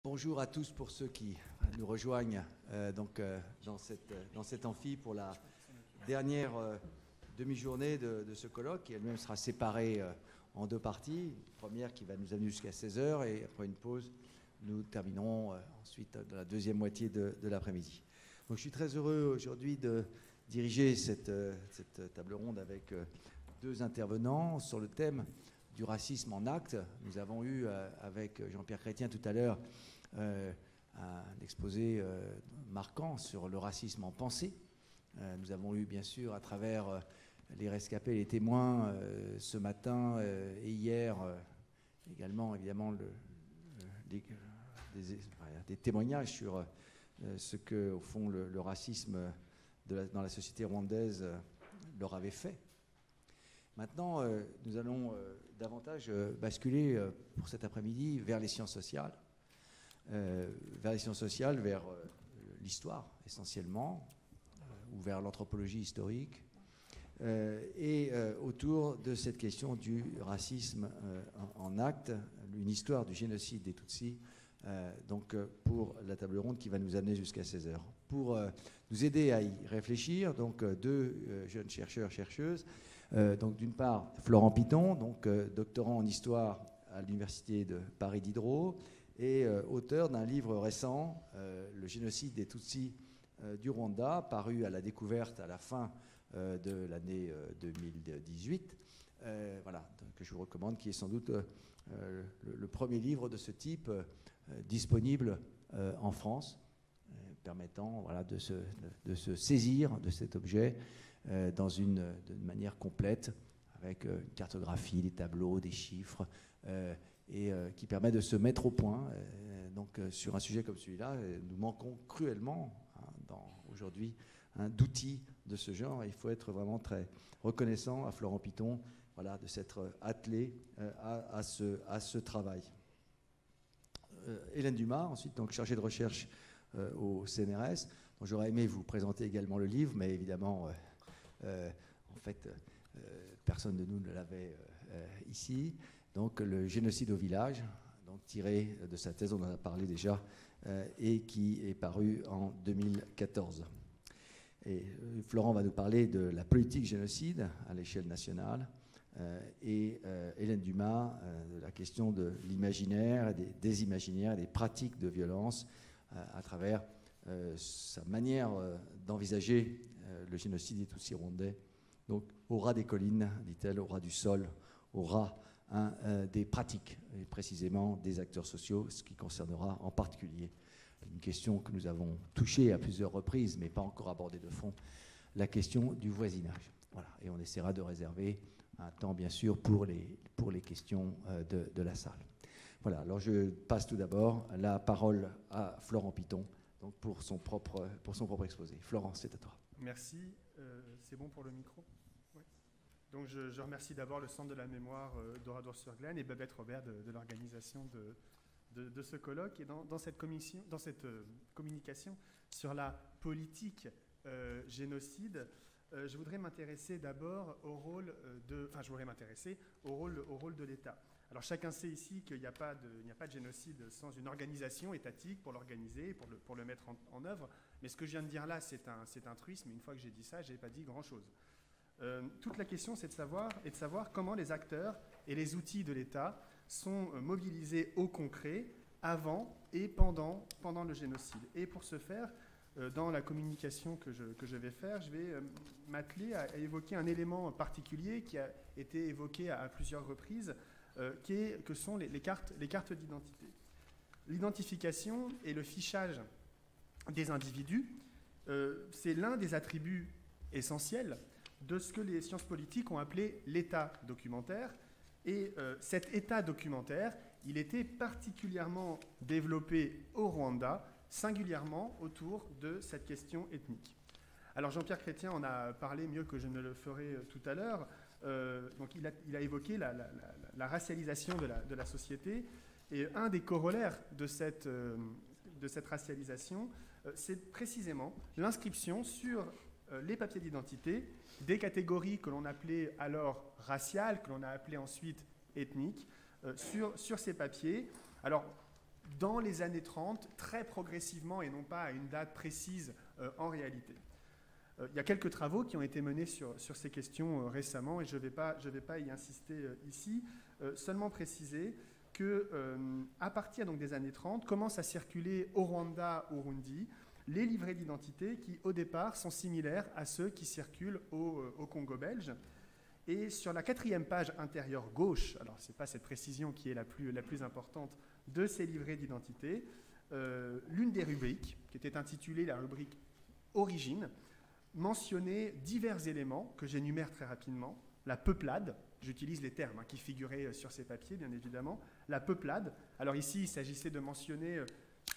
Bonjour à tous pour ceux qui nous rejoignent dans cet amphi pour la dernière demi-journée de ce colloque qui elle-même sera séparée en deux parties. Une première qui va nous amener jusqu'à 16h et après une pause, nous terminerons ensuite dans la deuxième moitié de l'après-midi. Donc je suis très heureux aujourd'hui de diriger cette table ronde avec deux intervenants sur le thème du racisme en actes. Nous avons eu avec Jean-Pierre Chrétien tout à l'heure un exposé marquant sur le racisme en pensée. Nous avons eu bien sûr à travers les rescapés et les témoins ce matin et hier également évidemment des témoignages sur ce que au fond le racisme dans la société rwandaise leur avait fait. Maintenant, nous allons davantage basculer pour cet après-midi vers les sciences sociales, vers l'histoire essentiellement, ou vers l'anthropologie historique, et autour de cette question du racisme en acte, une histoire du génocide des Tutsis, pour la table ronde qui va nous amener jusqu'à 16h. Pour nous aider à y réfléchir, deux jeunes chercheurs-chercheuses, d'une part Florent Piton, doctorant en histoire à l'université de Paris Diderot et auteur d'un livre récent, Le génocide des Tutsis du Rwanda, paru à la Découverte à la fin de l'année 2018, que je vous recommande, qui est sans doute le premier livre de ce type disponible en France, permettant de se saisir de cet objet de manière complète, avec une cartographie, des tableaux, des chiffres, et qui permet de se mettre au point. Sur un sujet comme celui-là, nous manquons cruellement aujourd'hui d'outils de ce genre. Il faut être vraiment très reconnaissant à Florent Piton de s'être attelé à ce travail. Hélène Dumas, ensuite chargée de recherche au CNRS, dont j'aurais aimé vous présenter également le livre, mais évidemment, personne de nous ne l'avait ici. Donc, le génocide au village, tiré de sa thèse, on en a parlé déjà, et qui est paru en 2014. Et Florent va nous parler de la politique génocide à l'échelle nationale, et Hélène Dumas de la question de l'imaginaire, des imaginaires et des pratiques de violence à travers sa manière d'envisager le génocide des Tutsis rwandais. Donc, au ras des collines, dit-elle, au ras du sol, au ras des pratiques, et précisément des acteurs sociaux, ce qui concernera en particulier une question que nous avons touchée à plusieurs reprises, mais pas encore abordée de fond, la question du voisinage. Voilà. Et on essaiera de réserver un temps, bien sûr, pour les questions de la salle. Voilà, alors je passe tout d'abord la parole à Florent Piton pour son propre exposé. Florent, c'est à toi. Merci. C'est bon pour le micro? Oui. Donc je remercie d'abord le Centre de la mémoire d'Oradour-sur-Glane et Babette Robert de l'organisation de ce colloque. Et dans cette communication sur la politique génocide, je voudrais m'intéresser d'abord au rôle de l'État. Alors chacun sait ici qu'il n'y a pas de génocide sans une organisation étatique pour l'organiser, pour le mettre en œuvre. Mais ce que je viens de dire là, c'est un truisme. Une fois que j'ai dit ça, je n'ai pas dit grand-chose. Toute la question, c'est de savoir comment les acteurs et les outils de l'État sont mobilisés au concret avant et pendant le génocide. Et pour ce faire, dans la communication que je vais faire, je vais m'atteler à évoquer un élément particulier qui a été évoqué à plusieurs reprises, que sont les cartes d'identité. L'identification et le fichage des individus, c'est l'un des attributs essentiels de ce que les sciences politiques ont appelé l'état documentaire. Et cet état documentaire, il était particulièrement développé au Rwanda, singulièrement autour de cette question ethnique. Alors Jean-Pierre Chrétien en a parlé mieux que je ne le ferai tout à l'heure. Donc il a évoqué la racialisation de la société. Et un des corollaires de cette racialisation, c'est précisément l'inscription sur les papiers d'identité des catégories que l'on appelait alors raciales, que l'on a appelées ensuite ethniques, sur ces papiers. Alors, dans les années 30, très progressivement et non pas à une date précise en réalité. Il y a quelques travaux qui ont été menés sur ces questions récemment et je vais pas y insister ici, seulement préciser qu'à partir donc, des années 30, commencent à circuler au Rwanda, au Burundi, les livrets d'identité qui, au départ, sont similaires à ceux qui circulent au Congo belge. Et sur la 4e page intérieure gauche, alors ce n'est pas cette précision qui est la plus importante de ces livrets d'identité, l'une des rubriques, qui était intitulée la rubrique Origine, mentionnait divers éléments que j'énumère très rapidement. La peuplade, j'utilise les termes qui figuraient sur ces papiers, bien évidemment. La peuplade, alors ici, il s'agissait de mentionner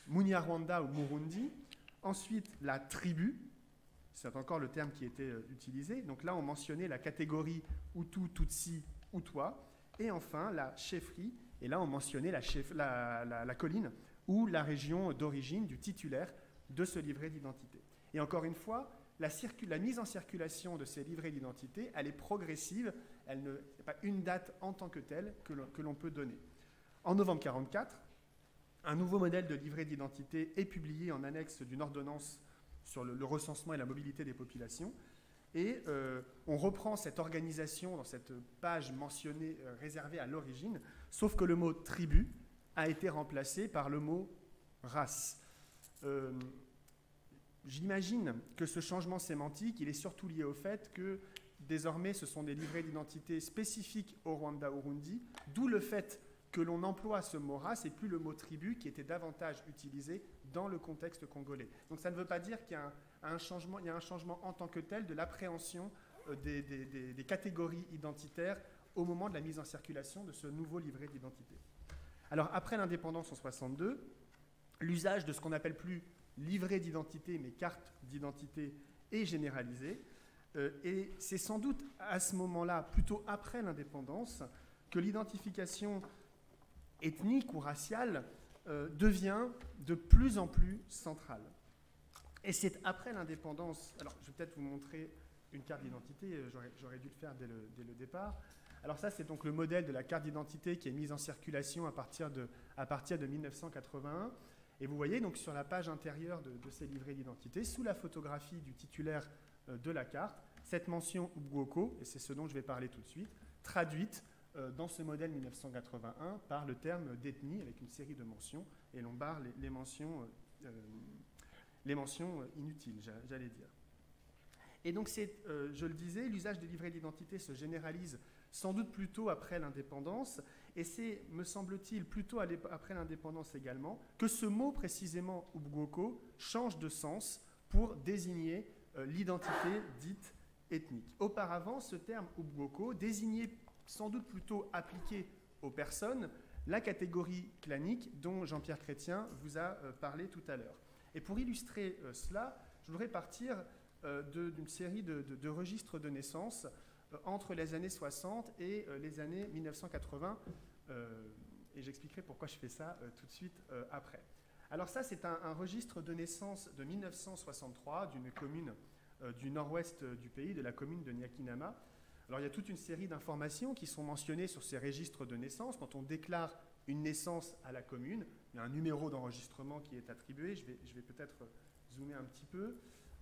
Munyarwanda ou Murundi. Ensuite, la tribu, c'est encore le terme qui était utilisé. Donc là, on mentionnait la catégorie Hutu, Tutsi, Hutois. Et enfin, la chefferie. Et là, on mentionnait la colline ou la région d'origine du titulaire de ce livret d'identité. Et encore une fois, la mise en circulation de ces livrets d'identité, elle est progressive. Elle n'est pas une date en tant que telle que l'on peut donner. En novembre 1944, un nouveau modèle de livret d'identité est publié en annexe d'une ordonnance sur le recensement et la mobilité des populations. Et on reprend cette organisation dans cette page mentionnée, réservée à l'origine, sauf que le mot « tribu » a été remplacé par le mot « race ». J'imagine que ce changement sémantique, il est surtout lié au fait que désormais, ce sont des livrets d'identité spécifiques au Rwanda, au Burundi, d'où le fait que l'on emploie ce mot race et plus le mot tribu qui était davantage utilisé dans le contexte congolais. Donc ça ne veut pas dire qu'il y a un changement en tant que tel de l'appréhension des catégories identitaires au moment de la mise en circulation de ce nouveau livret d'identité. Alors après l'indépendance en 1962, l'usage de ce qu'on n'appelle plus livret d'identité mais carte d'identité est généralisé. Et c'est sans doute à ce moment-là, plutôt après l'indépendance, que l'identification ethnique ou raciale devient de plus en plus centrale. Et c'est après l'indépendance... Alors, je vais peut-être vous montrer une carte d'identité, j'aurais dû le faire dès le départ. Alors ça, c'est donc le modèle de la carte d'identité qui est mise en circulation à partir de 1981. Et vous voyez, donc, sur la page intérieure de ces livrets d'identité, sous la photographie du titulaire de la carte, cette mention Ubwoko, et c'est ce dont je vais parler tout de suite, traduite dans ce modèle 1981 par le terme d'ethnie avec une série de mentions, et l'on barre les mentions inutiles, j'allais dire. Et donc, je le disais, l'usage des livrets d'identité se généralise sans doute plutôt après l'indépendance, et c'est, me semble-t-il, plutôt après l'indépendance également, que ce mot précisément Ubwoko change de sens pour désigner l'identité dite ethnique. Auparavant, ce terme Ubwoko désignait sans doute plutôt appliqué aux personnes la catégorie clanique dont Jean-Pierre Chrétien vous a parlé tout à l'heure. Et pour illustrer cela, je voudrais partir d'une série de registres de naissance entre les années 60 et les années 1980, et j'expliquerai pourquoi je fais ça tout de suite après. Alors ça, c'est un registre de naissance de 1963 d'une commune du nord-ouest du pays, de la commune de Nyakinama. Alors il y a toute une série d'informations qui sont mentionnées sur ces registres de naissance. Quand on déclare une naissance à la commune, il y a un numéro d'enregistrement qui est attribué, je vais peut-être zoomer un petit peu,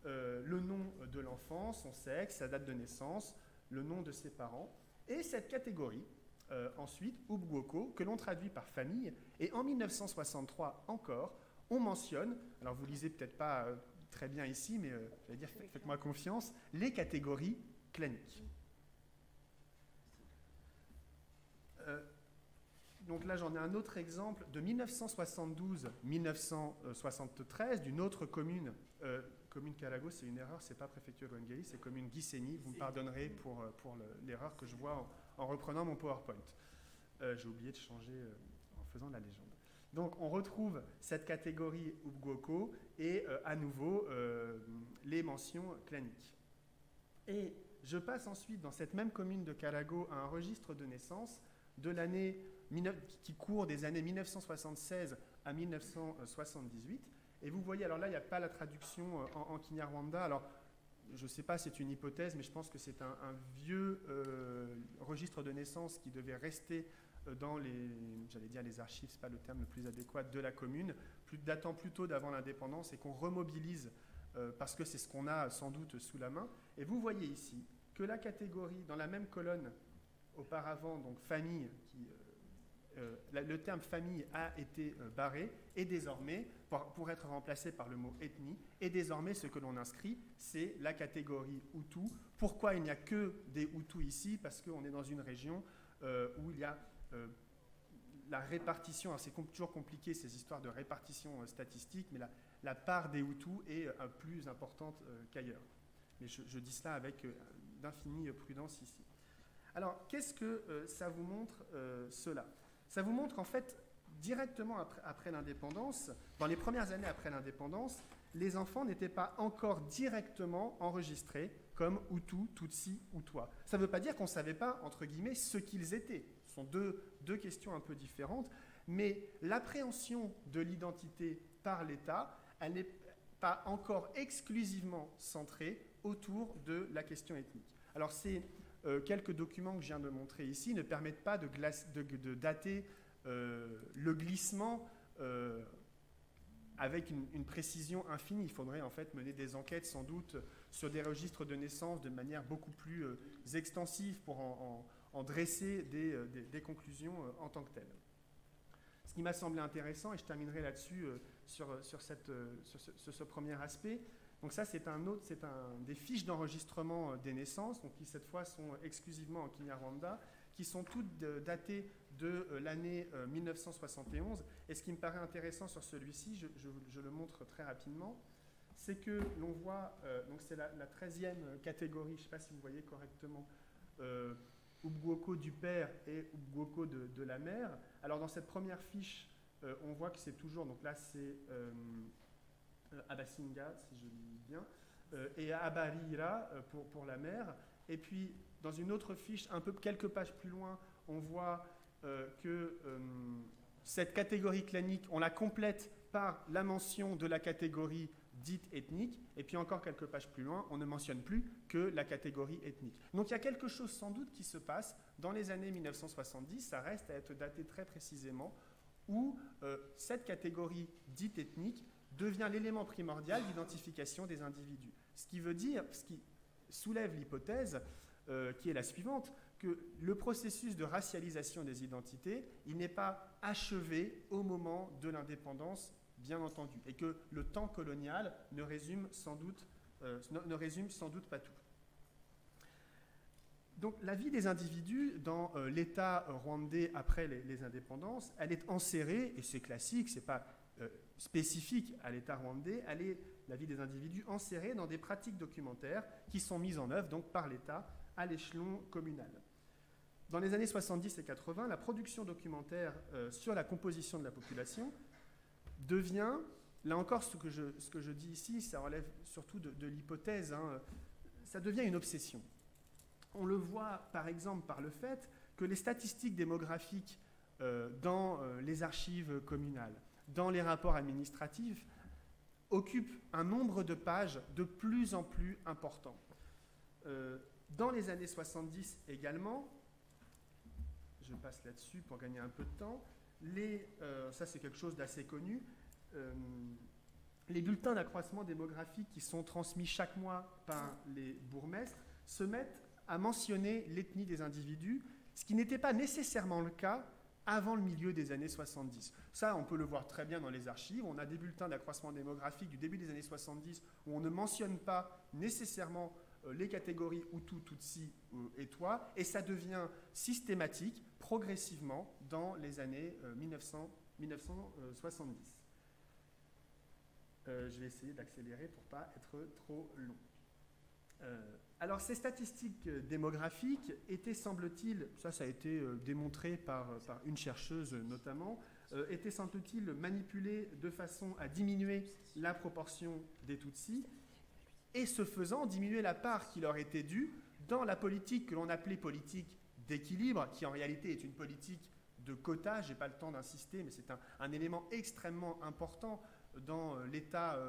le nom de l'enfant, son sexe, sa date de naissance, le nom de ses parents, et cette catégorie, ensuite, Ubwoko, que l'on traduit par famille, et en 1963 encore, on mentionne, alors vous lisez peut-être pas très bien ici, mais j'allais dire, faites-moi confiance, les catégories claniques. Donc là, j'en ai un autre exemple de 1972-1973 d'une autre commune. Commune Kalago, c'est une erreur, c'est pas préfecture Ruangeri, c'est commune Gisenyi. Vous me pardonnerez pour l'erreur que je vois en reprenant mon PowerPoint. J'ai oublié de changer en faisant la légende. Donc, on retrouve cette catégorie Ubwoko et à nouveau les mentions claniques. Et je passe ensuite dans cette même commune de Kalago à un registre de naissance de l'année qui court des années 1976 à 1978. Et vous voyez, alors là, il n'y a pas la traduction en Kinyarwanda. Alors, je ne sais pas, c'est une hypothèse, mais je pense que c'est un vieux registre de naissance qui devait rester dans j'allais dire les archives, c'est pas le terme le plus adéquat, de la commune, datant plutôt d'avant l'indépendance et qu'on remobilise parce que c'est ce qu'on a sans doute sous la main. Et vous voyez ici que la catégorie, dans la même colonne auparavant, donc famille, le terme famille a été barré, et désormais, pour être remplacé par le mot ethnie, et désormais ce que l'on inscrit, c'est la catégorie Hutu. Pourquoi il n'y a que des Hutus ici? Parce qu'on est dans une région où il y a la répartition, c'est toujours compliqué ces histoires de répartition statistique, mais la part des Hutus est plus importante qu'ailleurs. Mais je dis cela avec d'infinie prudence ici. Alors, qu'est-ce que ça vous montre cela? Ça vous montre en fait, directement après l'indépendance, dans les premières années après l'indépendance, les enfants n'étaient pas encore directement enregistrés comme Hutu, Tutsi, Hutois. Ça ne veut pas dire qu'on ne savait pas, entre guillemets, ce qu'ils étaient. Ce sont deux questions un peu différentes, mais l'appréhension de l'identité par l'État, elle n'est pas encore exclusivement centrée autour de la question ethnique. Alors c'est quelques documents que je viens de montrer ici ne permettent pas de dater le glissement avec une précision infinie. Il faudrait en fait mener des enquêtes sans doute sur des registres de naissance de manière beaucoup plus extensive pour en dresser des conclusions en tant que telles. Ce qui m'a semblé intéressant, et je terminerai là-dessus sur ce premier aspect, donc ça c'est des fiches d'enregistrement des naissances, donc qui cette fois sont exclusivement en Kinyarwanda, qui sont toutes datées de l'année 1971. Et ce qui me paraît intéressant sur celui-ci, je le montre très rapidement, c'est que l'on voit, donc c'est la 13e catégorie, je ne sais pas si vous voyez correctement, Ubwoko du père et Ubwoko de la mère. Alors dans cette première fiche, on voit que c'est toujours, donc là c'est Abasinga, si je lis bien, et Abarira pour la mère. Et puis dans une autre fiche, quelques pages plus loin, on voit que cette catégorie clanique, on la complète par la mention de la catégorie dite ethnique, et puis encore quelques pages plus loin, on ne mentionne plus que la catégorie ethnique. Donc il y a quelque chose sans doute qui se passe dans les années 1970, ça reste à être daté très précisément, où cette catégorie dite ethnique devient l'élément primordial d'identification des individus. Ce qui soulève l'hypothèse, qui est la suivante, que le processus de racialisation des identités, il n'est pas achevé au moment de l'indépendance, bien entendu, et que le temps colonial ne résume sans doute pas tout. Donc la vie des individus dans l'État rwandais après les indépendances, elle est enserrée, et c'est classique, c'est pas spécifique à l'État rwandais, la vie des individus enserrée dans des pratiques documentaires qui sont mises en œuvre donc par l'État à l'échelon communal. Dans les années 70 et 80, la production documentaire sur la composition de la population devient, là encore ce que je dis ici, ça relève surtout de l'hypothèse, ça devient une obsession. On le voit par exemple par le fait que les statistiques démographiques dans les archives communales, dans les rapports administratifs, occupent un nombre de pages de plus en plus important. Dans les années 70 également, je passe là-dessus pour gagner un peu de temps, ça c'est quelque chose d'assez connu, les bulletins d'accroissement démographique qui sont transmis chaque mois par les bourgmestres se mettent à mentionner l'ethnie des individus, ce qui n'était pas nécessairement le cas avant le milieu des années 70. Ça, on peut le voir très bien dans les archives. On a des bulletins d'accroissement démographique du début des années 70 où on ne mentionne pas nécessairement les catégories Hutu, Tutsi et Hutois, et ça devient systématique progressivement dans les années 1970. Je vais essayer d'accélérer pour ne pas être trop long. Alors ces statistiques démographiques étaient, semble-t-il, ça a été démontré par une chercheuse notamment, étaient, semble-t-il, manipulées de façon à diminuer la proportion des Tutsis, et ce faisant, diminuer la part qui leur était due dans la politique que l'on appelait politique d'équilibre, qui en réalité est une politique de quotas. Je n'ai pas le temps d'insister, mais c'est un élément extrêmement important dans l'État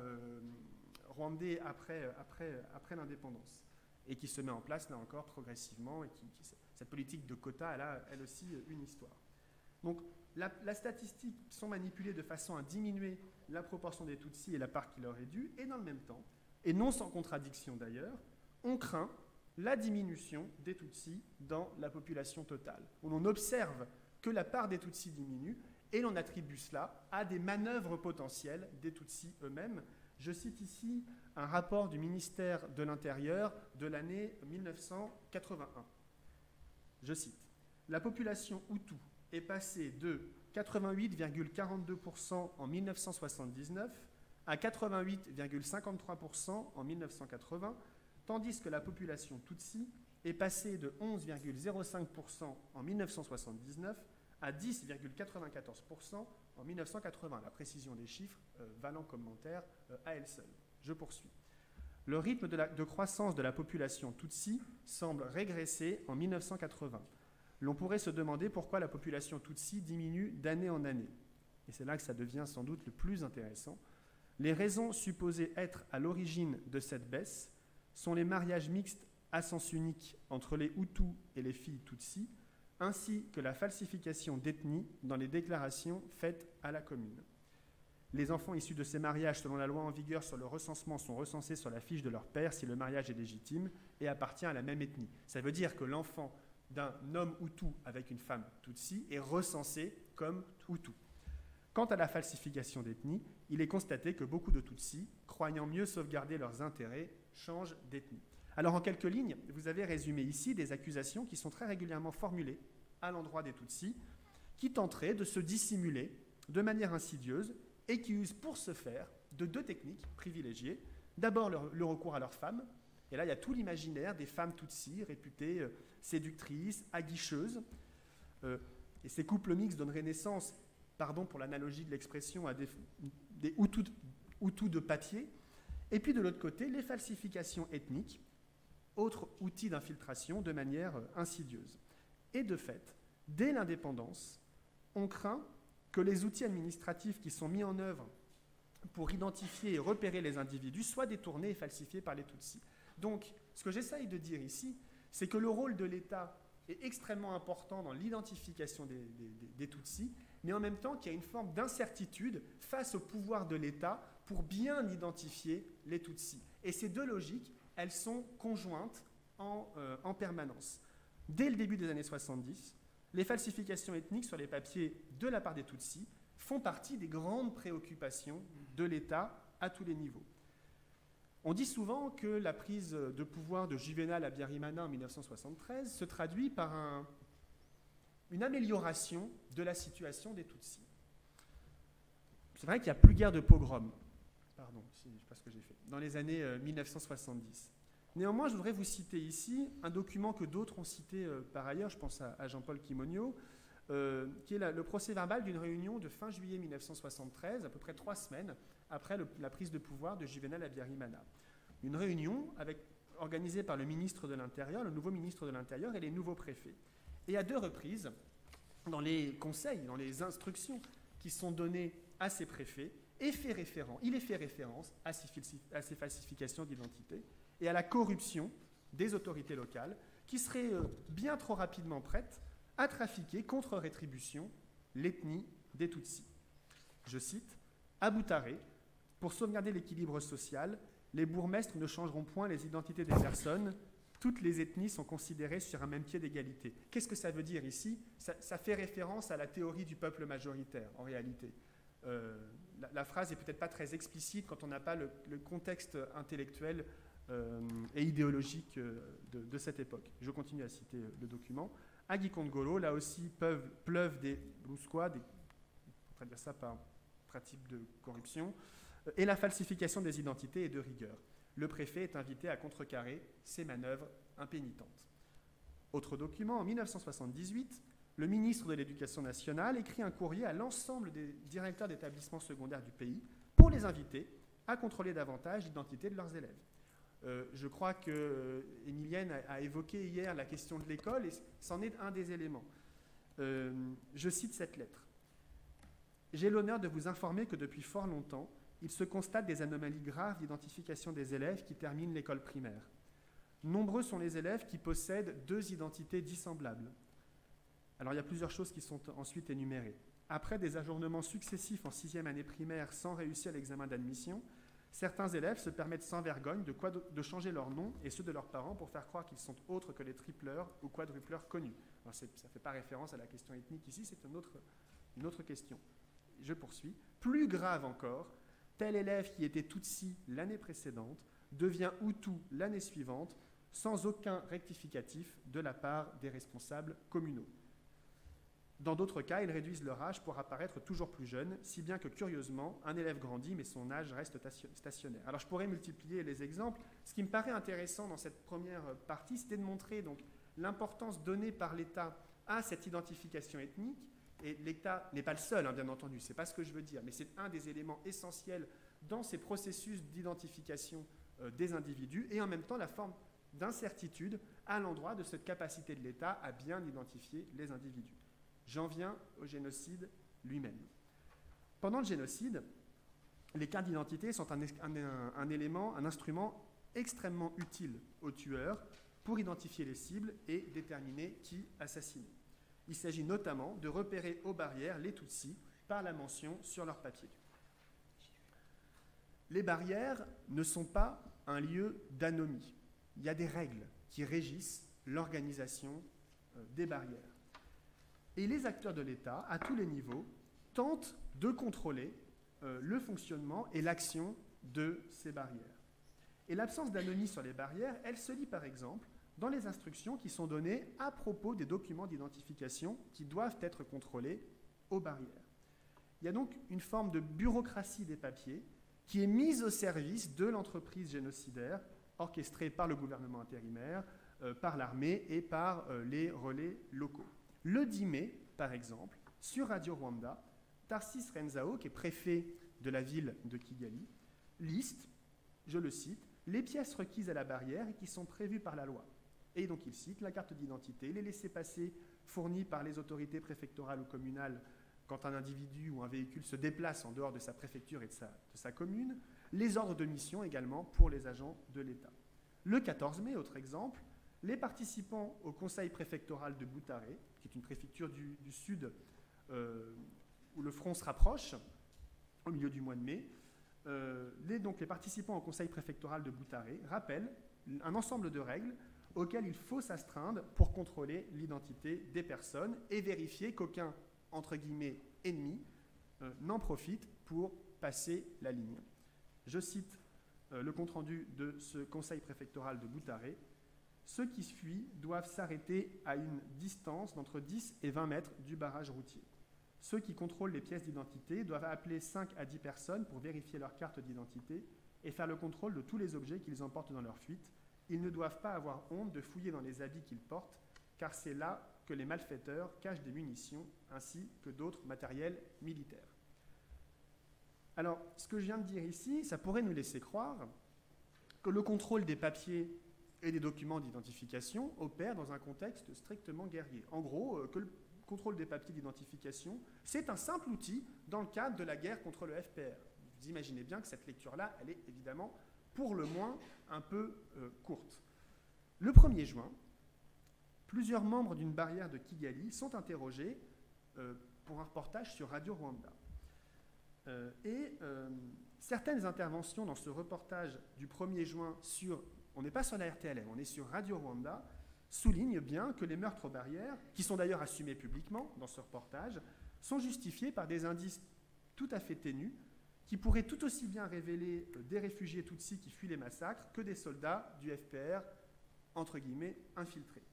rwandais après l'indépendance, et qui se met en place là encore progressivement, et cette politique de quotas, elle a elle aussi une histoire. Donc, la statistique sont manipulées de façon à diminuer la proportion des Tutsis et la part qui leur est due, et dans le même temps, et non sans contradiction d'ailleurs, on craint la diminution des Tutsis dans la population totale. On observe que la part des Tutsis diminue, et l'on attribue cela à des manœuvres potentielles des Tutsis eux-mêmes. Je cite ici un rapport du ministère de l'Intérieur de l'année 1981. Je cite, « La population Hutu est passée de 88,42% en 1979 à 88,53% en 1980, tandis que la population Tutsi est passée de 11,05% en 1979 à 10,94% en 1980. La précision des chiffres valant commentaire à elle seule. Je poursuis. Le rythme de croissance de la population Tutsi semble régresser en 1980. L'on pourrait se demander pourquoi la population Tutsi diminue d'année en année. Et c'est là que ça devient sans doute le plus intéressant. Les raisons supposées être à l'origine de cette baisse sont les mariages mixtes à sens unique entre les Hutus et les filles Tutsi, ainsi que la falsification d'ethnie dans les déclarations faites à la commune. Les enfants issus de ces mariages, selon la loi en vigueur sur le recensement, sont recensés sur la fiche de leur père si le mariage est légitime et appartient à la même ethnie. Ça veut dire que l'enfant d'un homme Hutu avec une femme Tutsi est recensé comme Hutu. Quant à la falsification d'ethnie, il est constaté que beaucoup de Tutsis, croyant mieux sauvegarder leurs intérêts, changent d'ethnie. Alors en quelques lignes, vous avez résumé ici des accusations qui sont très régulièrement formulées à l'endroit des Tutsis, qui tenteraient de se dissimuler de manière insidieuse et qui usent pour ce faire de deux techniques privilégiées. D'abord le recours à leurs femmes, et là il y a tout l'imaginaire des femmes Tutsis réputées séductrices, aguicheuses, et ces couples mixtes donneraient naissance, pardon pour l'analogie de l'expression, à des Hutus de papier, et puis de l'autre côté, les falsifications ethniques, autre outil d'infiltration de manière insidieuse. Et de fait, dès l'indépendance, on craint que les outils administratifs qui sont mis en œuvre pour identifier et repérer les individus soient détournés et falsifiés par les Tutsis. Donc, ce que j'essaye de dire ici, c'est que le rôle de l'État est extrêmement important dans l'identification des Tutsis, mais en même temps qu'il y a une forme d'incertitude face au pouvoir de l'État pour bien identifier les Tutsis. Et ces deux logiques, elles sont conjointes en permanence. Dès le début des années 70, les falsifications ethniques sur les papiers de la part des Tutsis font partie des grandes préoccupations de l'État à tous les niveaux. On dit souvent que la prise de pouvoir de Juvénal à Biarimana en 1973 se traduit par une amélioration de la situation des Tutsis. C'est vrai qu'il n'y a plus guère de pogroms. Pardon, je ne sais pas ce que j'ai fait. Dans les années 1970. Néanmoins, je voudrais vous citer ici un document que d'autres ont cité par ailleurs, je pense à Jean-Paul Quimonio, qui est le procès-verbal d'une réunion de fin juillet 1973, à peu près 3 semaines après la prise de pouvoir de Juvénal à Biarimana. Une réunion organisée par le ministre de l'Intérieur, le nouveau ministre de l'Intérieur et les nouveaux préfets. Et à 2 reprises, dans les conseils, dans les instructions qui sont données à ces préfets, il est fait référence à ces falsifications d'identité et à la corruption des autorités locales qui seraient bien trop rapidement prêtes à trafiquer contre rétribution l'ethnie des Tutsis. Je cite, « À Boutaré, pour sauvegarder l'équilibre social, les bourgmestres ne changeront point les identités des personnes. Toutes les ethnies sont considérées sur un même pied d'égalité. » Qu'est-ce que ça veut dire ici ? Ça fait référence à la théorie du peuple majoritaire, en réalité. La phrase n'est peut-être pas très explicite quand on n'a pas le contexte intellectuel et idéologique de cette époque. Je continue à citer le document. À Gikongolo, là aussi, pleuvent des brusquois, on pourrait dire ça par pratique de corruption, et la falsification des identités est de rigueur. Le préfet est invité à contrecarrer ces manœuvres impénitentes. Autre document, en 1978, le ministre de l'Éducation nationale écrit un courrier à l'ensemble des directeurs d'établissements secondaires du pays pour les inviter à contrôler davantage l'identité de leurs élèves. Je crois qu'Émilienne a évoqué hier la question de l'école et c'en est un des éléments. Je cite cette lettre. « J'ai l'honneur de vous informer que depuis fort longtemps, il se constate des anomalies graves d'identification des élèves qui terminent l'école primaire. Nombreux sont les élèves qui possèdent 2 identités dissemblables. Alors il y a plusieurs choses qui sont ensuite énumérées. Après des ajournements successifs en 6e année primaire sans réussir l'examen d'admission, certains élèves se permettent sans vergogne de changer leur nom et ceux de leurs parents pour faire croire qu'ils sont autres que les tripleurs ou quadrupleurs connus. Alors ça ne fait pas référence à la question ethnique ici, c'est une autre question. Je poursuis. Plus grave encore, tel élève qui était Tutsi l'année précédente devient Hutu l'année suivante sans aucun rectificatif de la part des responsables communaux. Dans d'autres cas, ils réduisent leur âge pour apparaître toujours plus jeunes, si bien que, curieusement, un élève grandit, mais son âge reste stationnaire. Alors, je pourrais multiplier les exemples. Ce qui me paraît intéressant dans cette première partie, c'était de montrer donc, l'importance donnée par l'État à cette identification ethnique. Et l'État n'est pas le seul, hein, bien entendu, ce n'est pas ce que je veux dire, mais c'est un des éléments essentiels dans ces processus d'identification des individus, et en même temps la forme d'incertitude à l'endroit de cette capacité de l'État à bien identifier les individus. J'en viens au génocide lui-même. Pendant le génocide, les cartes d'identité sont un élément, un instrument extrêmement utile aux tueurs pour identifier les cibles et déterminer qui assassiner. Il s'agit notamment de repérer aux barrières les Tutsis par la mention sur leur papier. Les barrières ne sont pas un lieu d'anomie. Il y a des règles qui régissent l'organisation des barrières. Et les acteurs de l'État, à tous les niveaux, tentent de contrôler le fonctionnement et l'action de ces barrières. Et l'absence d'anomie sur les barrières, elle se lit par exemple dans les instructions qui sont données à propos des documents d'identification qui doivent être contrôlés aux barrières. Il y a donc une forme de bureaucratie des papiers qui est mise au service de l'entreprise génocidaire orchestrée par le gouvernement intérimaire, par l'armée et par les relais locaux. Le 10 mai, par exemple, sur Radio Rwanda, Tarsis Renzao, qui est préfet de la ville de Kigali, liste, je le cite, les pièces requises à la barrière et qui sont prévues par la loi. Et donc il cite la carte d'identité, les laissez-passer fournis par les autorités préfectorales ou communales quand un individu ou un véhicule se déplace en dehors de sa préfecture et de sa commune, les ordres de mission également pour les agents de l'État. Le 14 mai, autre exemple, les participants au conseil préfectoral de Boutaré, qui est une préfecture du sud où le front se rapproche, au milieu du mois de mai, les participants au conseil préfectoral de Boutaré rappellent un ensemble de règles auxquelles il faut s'astreindre pour contrôler l'identité des personnes et vérifier qu'aucun, entre guillemets, ennemi n'en profite pour passer la ligne. Je cite le compte-rendu de ce conseil préfectoral de Boutaré. Ceux qui fuient doivent s'arrêter à une distance d'entre 10 et 20 mètres du barrage routier. Ceux qui contrôlent les pièces d'identité doivent appeler 5 à 10 personnes pour vérifier leur carte d'identité et faire le contrôle de tous les objets qu'ils emportent dans leur fuite. Ils ne doivent pas avoir honte de fouiller dans les habits qu'ils portent, car c'est là que les malfaiteurs cachent des munitions ainsi que d'autres matériels militaires. Alors, ce que je viens de dire ici, ça pourrait nous laisser croire que le contrôle des papiers et des documents d'identification opèrent dans un contexte strictement guerrier. En gros, que le contrôle des papiers d'identification, c'est un simple outil dans le cadre de la guerre contre le FPR. Vous imaginez bien que cette lecture-là, elle est évidemment, pour le moins, un peu courte. Le 1er juin, plusieurs membres d'une barrière de Kigali sont interrogés pour un reportage sur Radio Rwanda. Certaines interventions dans ce reportage du 1er juin sur... On n'est pas sur la RTLM, on est sur Radio Rwanda, soulignent bien que les meurtres aux barrières, qui sont d'ailleurs assumés publiquement dans ce reportage, sont justifiés par des indices tout à fait ténus, qui pourraient tout aussi bien révéler des réfugiés Tutsis qui fuient les massacres que des soldats du FPR, entre guillemets, infiltrés.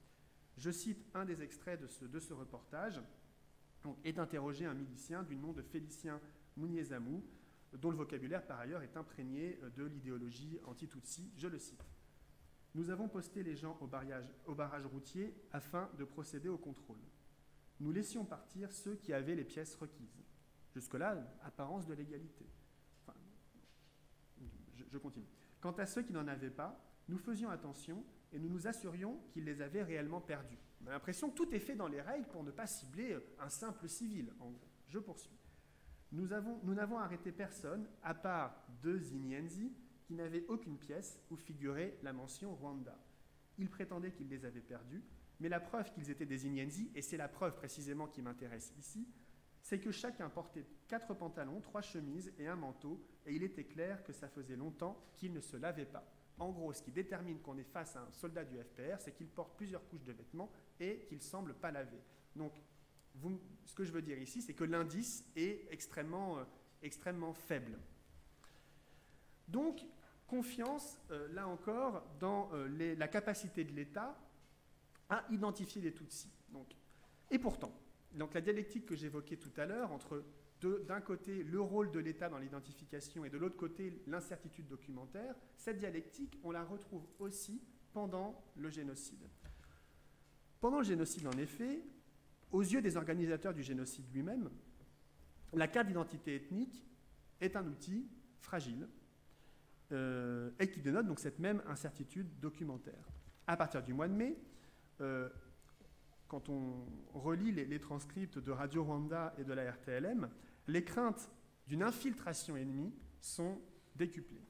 Je cite un des extraits de ce reportage, est interrogé un milicien du nom de Félicien Mouniezamou, dont le vocabulaire par ailleurs est imprégné de l'idéologie anti-Tutsi, je le cite. Nous avons posté les gens au barrage routier afin de procéder au contrôle. Nous laissions partir ceux qui avaient les pièces requises. Jusque-là, apparence de l'égalité. Enfin, je continue. Quant à ceux qui n'en avaient pas, nous faisions attention et nous nous assurions qu'ils les avaient réellement perdus. On a l'impression que tout est fait dans les règles pour ne pas cibler un simple civil, en gros. Je poursuis. Nous n'avons arrêté personne, à part 2 Inyenzi, qui n'avaient aucune pièce où figurait la mention Rwanda. Ils prétendaient qu'ils les avaient perdus, mais la preuve qu'ils étaient des Inyenzi, et c'est la preuve précisément qui m'intéresse ici, c'est que chacun portait 4 pantalons, 3 chemises et un manteau, et il était clair que ça faisait longtemps qu'ils ne se lavaient pas. En gros, ce qui détermine qu'on est face à un soldat du FPR, c'est qu'il porte plusieurs couches de vêtements et qu'il ne semble pas laver. Donc, ce que je veux dire ici, c'est que l'indice est extrêmement faible. Donc, confiance, là encore, dans la capacité de l'État à identifier les Tutsis. Et pourtant, la dialectique que j'évoquais tout à l'heure, entre d'un côté le rôle de l'État dans l'identification et de l'autre côté l'incertitude documentaire, cette dialectique, on la retrouve aussi pendant le génocide. Pendant le génocide, en effet, aux yeux des organisateurs du génocide lui-même, la carte d'identité ethnique est un outil fragile et qui dénote donc cette même incertitude documentaire. À partir du mois de mai, quand on relit les transcripts de Radio Rwanda et de la RTLM, les craintes d'une infiltration ennemie sont décuplées.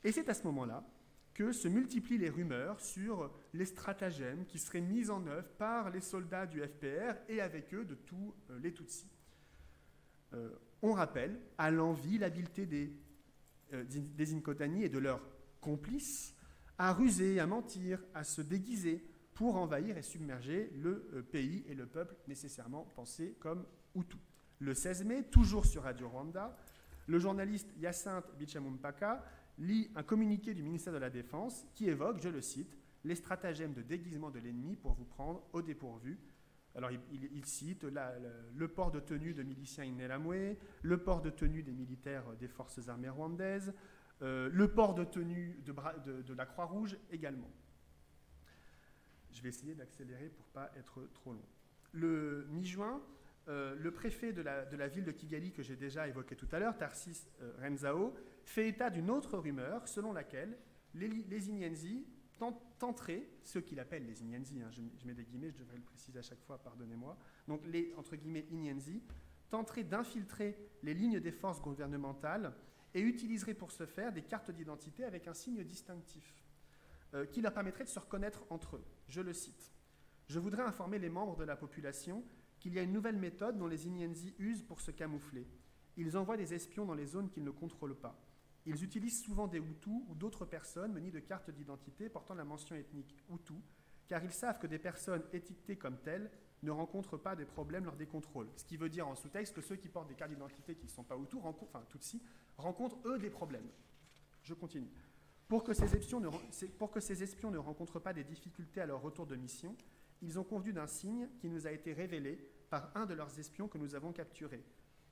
Et c'est à ce moment-là que se multiplient les rumeurs sur les stratagèmes qui seraient mis en œuvre par les soldats du FPR et avec eux de tous les Tutsis. On rappelle à l'envi l'habileté des Inkotani et de leurs complices à ruser, à mentir, à se déguiser pour envahir et submerger le pays et le peuple nécessairement pensés comme Hutus. Le 16 mai, toujours sur Radio Rwanda, le journaliste Hyacinthe Bichamumpaka lit un communiqué du ministère de la Défense qui évoque, je le cite, « les stratagèmes de déguisement de l'ennemi pour vous prendre au dépourvu ». Alors il cite le port de tenue de miliciens Imneramwe, le port de tenue des militaires des forces armées rwandaises, le port de tenue de la Croix-Rouge également. Je vais essayer d'accélérer pour ne pas être trop long. Le mi-juin, le préfet de la ville de Kigali, que j'ai déjà évoqué tout à l'heure, Tarsis Renzao, fait état d'une autre rumeur selon laquelle les Inyenzi tenteraient, ceux qu'il appelle les Inyenzi, hein, je mets des guillemets, je devrais le préciser à chaque fois, pardonnez-moi, donc les, entre guillemets, Inyenzi, tenteraient d'infiltrer les lignes des forces gouvernementales et utiliseraient pour ce faire des cartes d'identité avec un signe distinctif qui leur permettrait de se reconnaître entre eux. Je le cite. « Je voudrais informer les membres de la population qu'il y a une nouvelle méthode dont les Inyenzi usent pour se camoufler. Ils envoient des espions dans les zones qu'ils ne contrôlent pas. Ils utilisent souvent des Hutus ou d'autres personnes munies de cartes d'identité portant la mention ethnique Hutu, car ils savent que des personnes étiquetées comme telles ne rencontrent pas de problèmes lors des contrôles. » Ce qui veut dire en sous-texte que ceux qui portent des cartes d'identité qui ne sont pas Hutus, Tutsis, rencontrent eux des problèmes. Je continue. Pour que ces espions ne rencontrent pas des difficultés à leur retour de mission, ils ont convenu d'un signe qui nous a été révélé par un de leurs espions que nous avons capturé.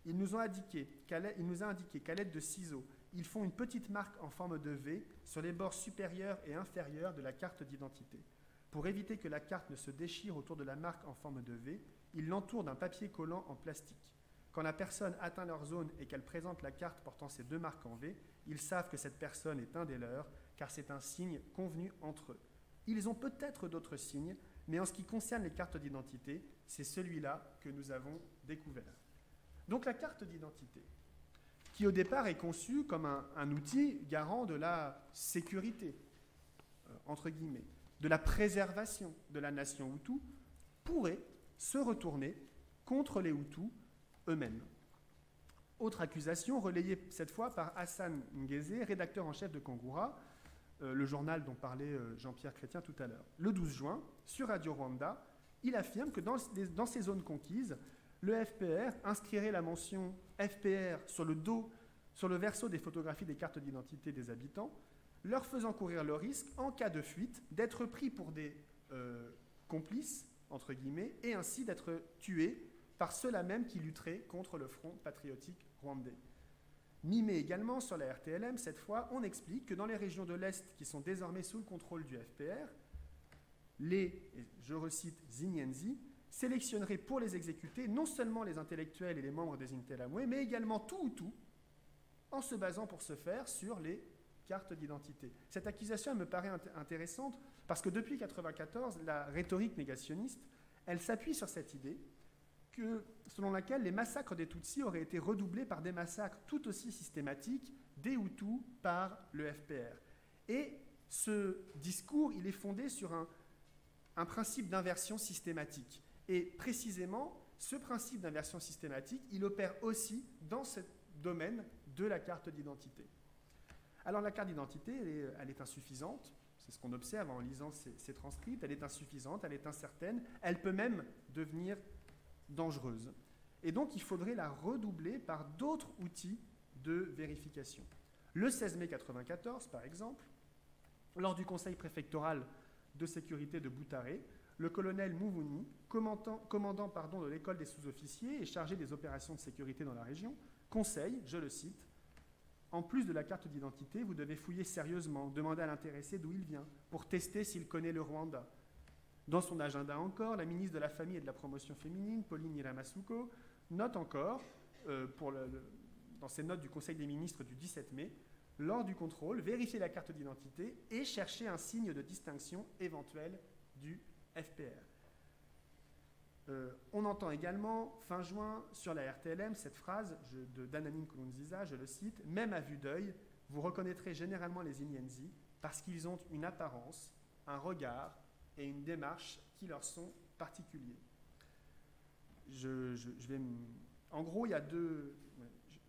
Il nous a indiqué qu'à l'aide de ciseaux, ils font une petite marque en forme de V sur les bords supérieurs et inférieurs de la carte d'identité. Pour éviter que la carte ne se déchire autour de la marque en forme de V, ils l'entourent d'un papier collant en plastique. Quand la personne atteint leur zone et qu'elle présente la carte portant ces deux marques en V, ils savent que cette personne est un des leurs, car c'est un signe convenu entre eux. Ils ont peut-être d'autres signes, mais en ce qui concerne les cartes d'identité, c'est celui-là que nous avons découvert. Donc la carte d'identité, qui au départ est conçue comme un outil garant de la sécurité, entre guillemets, de la préservation de la nation Hutu, pourrait se retourner contre les Hutus eux-mêmes. Autre accusation, relayée cette fois par Hassan Ngeze, rédacteur en chef de Kangura, le journal dont parlait Jean-Pierre Chrétien tout à l'heure. Le 12 juin, sur Radio Rwanda, il affirme que dans ces zones conquises, le FPR inscrirait la mention FPR sur le verso des photographies des cartes d'identité des habitants, leur faisant courir le risque, en cas de fuite, d'être pris pour des complices, entre guillemets, et ainsi d'être tués par ceux-là même qui lutteraient contre le Front patriotique rwandais. Mi-mai également, sur la RTLM, cette fois, on explique que dans les régions de l'Est qui sont désormais sous le contrôle du FPR, les, je recite, Inyenzi, sélectionneraient pour les exécuter non seulement les intellectuels et les membres des Imneramwe, mais également tout Hutu, en se basant pour ce faire sur les cartes d'identité. Cette accusation elle me paraît intéressante parce que depuis 1994, la rhétorique négationniste, elle s'appuie sur cette idée selon laquelle les massacres des Tutsis auraient été redoublés par des massacres tout aussi systématiques des Hutus par le FPR. Et ce discours, il est fondé sur un principe d'inversion systématique. Et précisément, ce principe d'inversion systématique, il opère aussi dans ce domaine de la carte d'identité. Alors la carte d'identité, elle est insuffisante, c'est ce qu'on observe en lisant ces transcripts, elle est insuffisante, elle est incertaine, elle peut même devenir dangereuse. Et donc il faudrait la redoubler par d'autres outils de vérification. Le 16 mai 1994, par exemple, lors du conseil préfectoral de sécurité de Boutaré, le colonel Mouvouni, commandant de l'école des sous-officiers et chargé des opérations de sécurité dans la région, conseille, je le cite, « En plus de la carte d'identité, vous devez fouiller sérieusement, demander à l'intéressé d'où il vient, pour tester s'il connaît le Rwanda. » Dans son agenda encore, la ministre de la Famille et de la Promotion féminine, Pauline Nyiramasuko, note encore, dans ses notes du Conseil des ministres du 17 mai, lors du contrôle, vérifier la carte d'identité et chercher un signe de distinction éventuel du FPR. On entend également, fin juin, sur la RTLM, cette phrase d'Ananine Nkurunziza, je le cite, « Même à vue d'œil, vous reconnaîtrez généralement les Inyenzi parce qu'ils ont une apparence, un regard et une démarche qui leur sont particuliers. » En gros, il y a deux...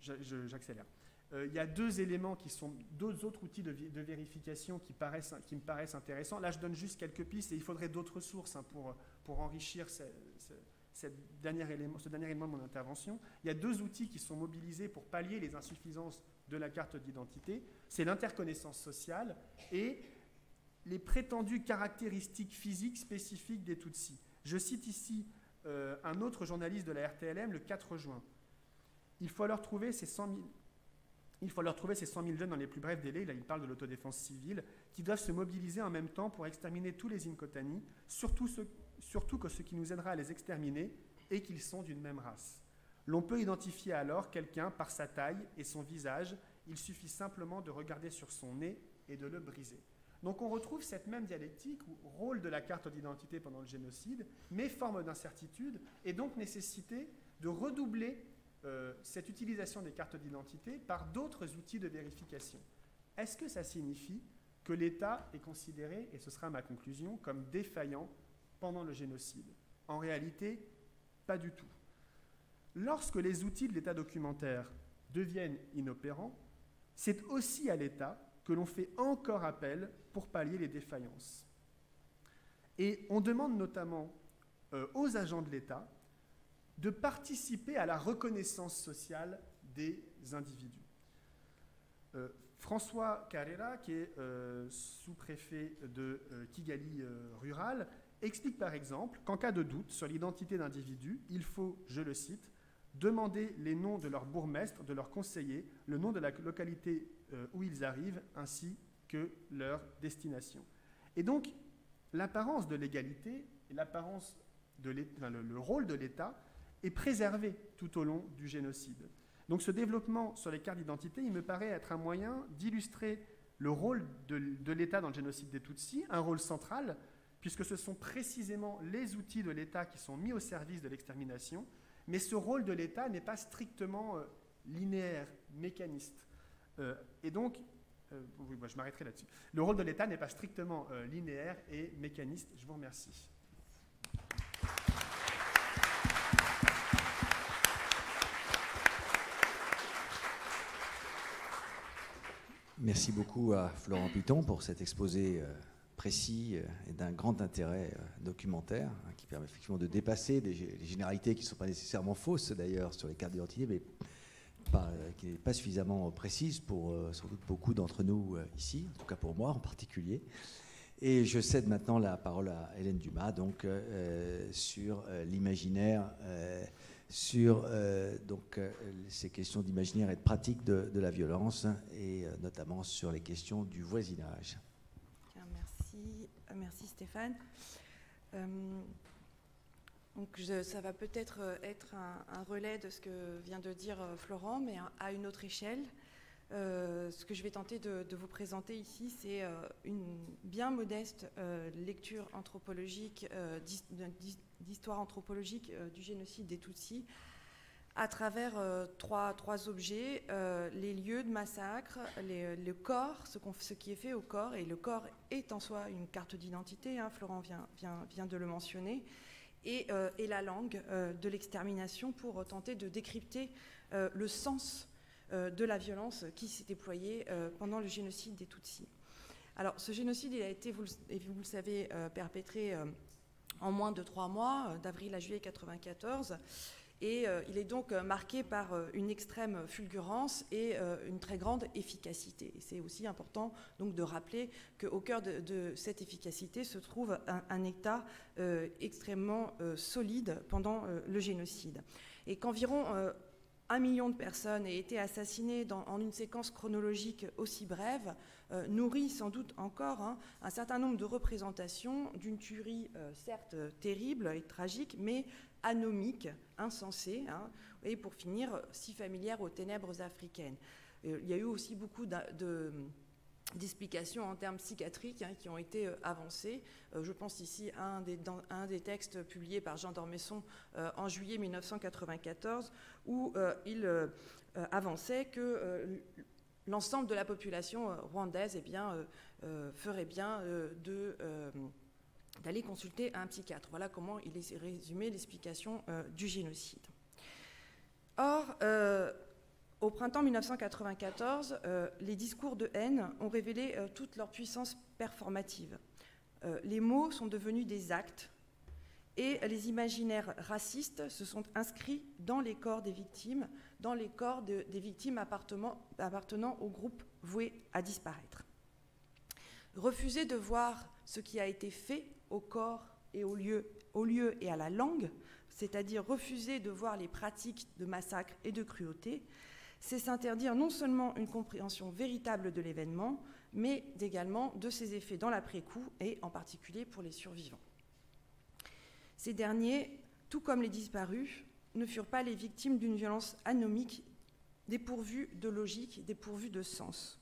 J'accélère. Il y a deux éléments qui sont deux autres outils de vérification qui me paraissent intéressants. Là, je donne juste quelques pistes et il faudrait d'autres sources pour enrichir ce dernier élément de mon intervention. Il y a deux outils qui sont mobilisés pour pallier les insuffisances de la carte d'identité. C'est l'interconnaissance sociale et les prétendues caractéristiques physiques spécifiques des Tutsis. Je cite ici un autre journaliste de la RTLM le 4 juin. Il faut leur trouver ces 100 000 jeunes dans les plus brefs délais, là il parle de l'autodéfense civile, qui doivent se mobiliser en même temps pour exterminer tous les Inkotani, surtout que ce qui nous aidera à les exterminer est qu'ils sont d'une même race. L'on peut identifier alors quelqu'un par sa taille et son visage, il suffit simplement de regarder sur son nez et de le briser. Donc on retrouve cette même dialectique, ou rôle de la carte d'identité pendant le génocide, mais forme d'incertitude, et donc nécessité de redoubler cette utilisation des cartes d'identité par d'autres outils de vérification. Est-ce que ça signifie que l'État est considéré, et ce sera ma conclusion, comme défaillant pendant le génocide? En réalité, pas du tout. Lorsque les outils de l'État documentaire deviennent inopérants, c'est aussi à l'État que l'on fait encore appel pour pallier les défaillances. Et on demande notamment aux agents de l'État de participer à la reconnaissance sociale des individus. François Carrera, qui est sous-préfet de Kigali rural, explique par exemple qu'en cas de doute sur l'identité d'individus, il faut, je le cite, demander les noms de leur bourgmestre, de leurs conseillers, le nom de la localité où ils arrivent, ainsi que leur destination. Et donc, l'apparence de l'égalité et l'apparence le rôle de l'État est préservé tout au long du génocide. Donc ce développement sur les cartes d'identité, il me paraît être un moyen d'illustrer le rôle de l'État dans le génocide des Tutsis, un rôle central, puisque ce sont précisément les outils de l'État qui sont mis au service de l'extermination, mais ce rôle de l'État n'est pas strictement linéaire, mécaniste. Et donc, je m'arrêterai là-dessus. Le rôle de l'État n'est pas strictement linéaire et mécaniste. Je vous remercie. Merci beaucoup à Florent Piton pour cet exposé précis et d'un grand intérêt documentaire, qui permet effectivement de dépasser les généralités qui ne sont pas nécessairement fausses d'ailleurs sur les cartes d'identité, mais qui n'est pas suffisamment précise pour sans doute beaucoup d'entre nous ici, en tout cas pour moi en particulier. Et je cède maintenant la parole à Hélène Dumas, donc sur l'imaginaire, sur ces questions d'imaginaire et de pratique de la violence, et notamment sur les questions du voisinage. Merci Stéphane. Donc ça va peut-être être un relais de ce que vient de dire Florent, mais à une autre échelle. Ce que je vais tenter de vous présenter ici, c'est une bien modeste lecture anthropologique, d'histoire anthropologique du génocide des Tutsis, à travers trois objets, les lieux de massacre, le corps, ce qui est fait au corps, et le corps est en soi une carte d'identité, hein, Florent vient de le mentionner, et la langue de l'extermination pour tenter de décrypter le sens de la violence qui s'est déployée pendant le génocide des Tutsis. Alors ce génocide, il a été, vous le savez, perpétré en moins de 3 mois, d'avril à juillet 1994, et il est donc marqué par une extrême fulgurance et une très grande efficacité. Et c'est aussi important donc de rappeler qu'au cœur de cette efficacité se trouve un État extrêmement solide pendant le génocide. Et qu'environ 1 million de personnes aient été assassinées en une séquence chronologique aussi brève nourrit sans doute encore un certain nombre de représentations d'une tuerie certes terrible et tragique, mais anomique, insensée, hein, et pour finir, si familière aux ténèbres africaines. Il y a eu aussi beaucoup d'explications en termes psychiatriques qui ont été avancées. Je pense ici à un des textes publiés par Jean d'Ormesson en juillet 1994, où il avançait que l'ensemble de la population rwandaise ferait bien d'aller consulter un psychiatre. Voilà comment il est résumé l'explication du génocide. Or, au printemps 1994, les discours de haine ont révélé toute leur puissance performative. Les mots sont devenus des actes et les imaginaires racistes se sont inscrits dans les corps des victimes, dans les corps des victimes appartenant au groupe voué à disparaître. Refuser de voir ce qui a été fait au corps et au lieu et à la langue, c'est-à-dire refuser de voir les pratiques de massacre et de cruauté, c'est s'interdire non seulement une compréhension véritable de l'événement, mais également de ses effets dans l'après-coup, et en particulier pour les survivants. Ces derniers, tout comme les disparus, ne furent pas les victimes d'une violence anomique, dépourvue de logique, dépourvue de sens.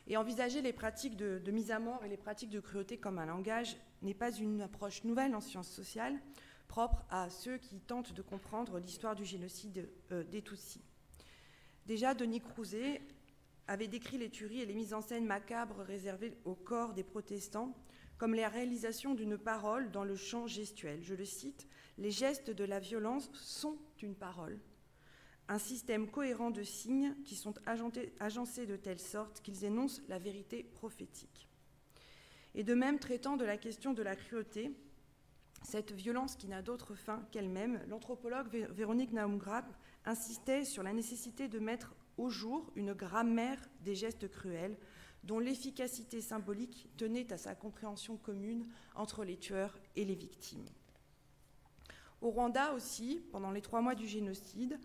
Et envisager les pratiques de mise à mort et les pratiques de cruauté comme un langage n'est pas une approche nouvelle en sciences sociales, propre à ceux qui tentent de comprendre l'histoire du génocide des Tutsis. Déjà, Denis Crouzet avait décrit les tueries et les mises en scène macabres réservées au corps des protestants comme la réalisation d'une parole dans le champ gestuel. Je le cite, « Les gestes de la violence sont une parole, un système cohérent de signes qui sont agencés de telle sorte qu'ils énoncent la vérité prophétique. » Et de même, traitant de la question de la cruauté, cette violence qui n'a d'autre fin qu'elle-même, l'anthropologue Véronique Naumgrapp insistait sur la nécessité de mettre au jour une grammaire des gestes cruels dont l'efficacité symbolique tenait à sa compréhension commune entre les tueurs et les victimes. Au Rwanda aussi, pendant les 3 mois du génocide,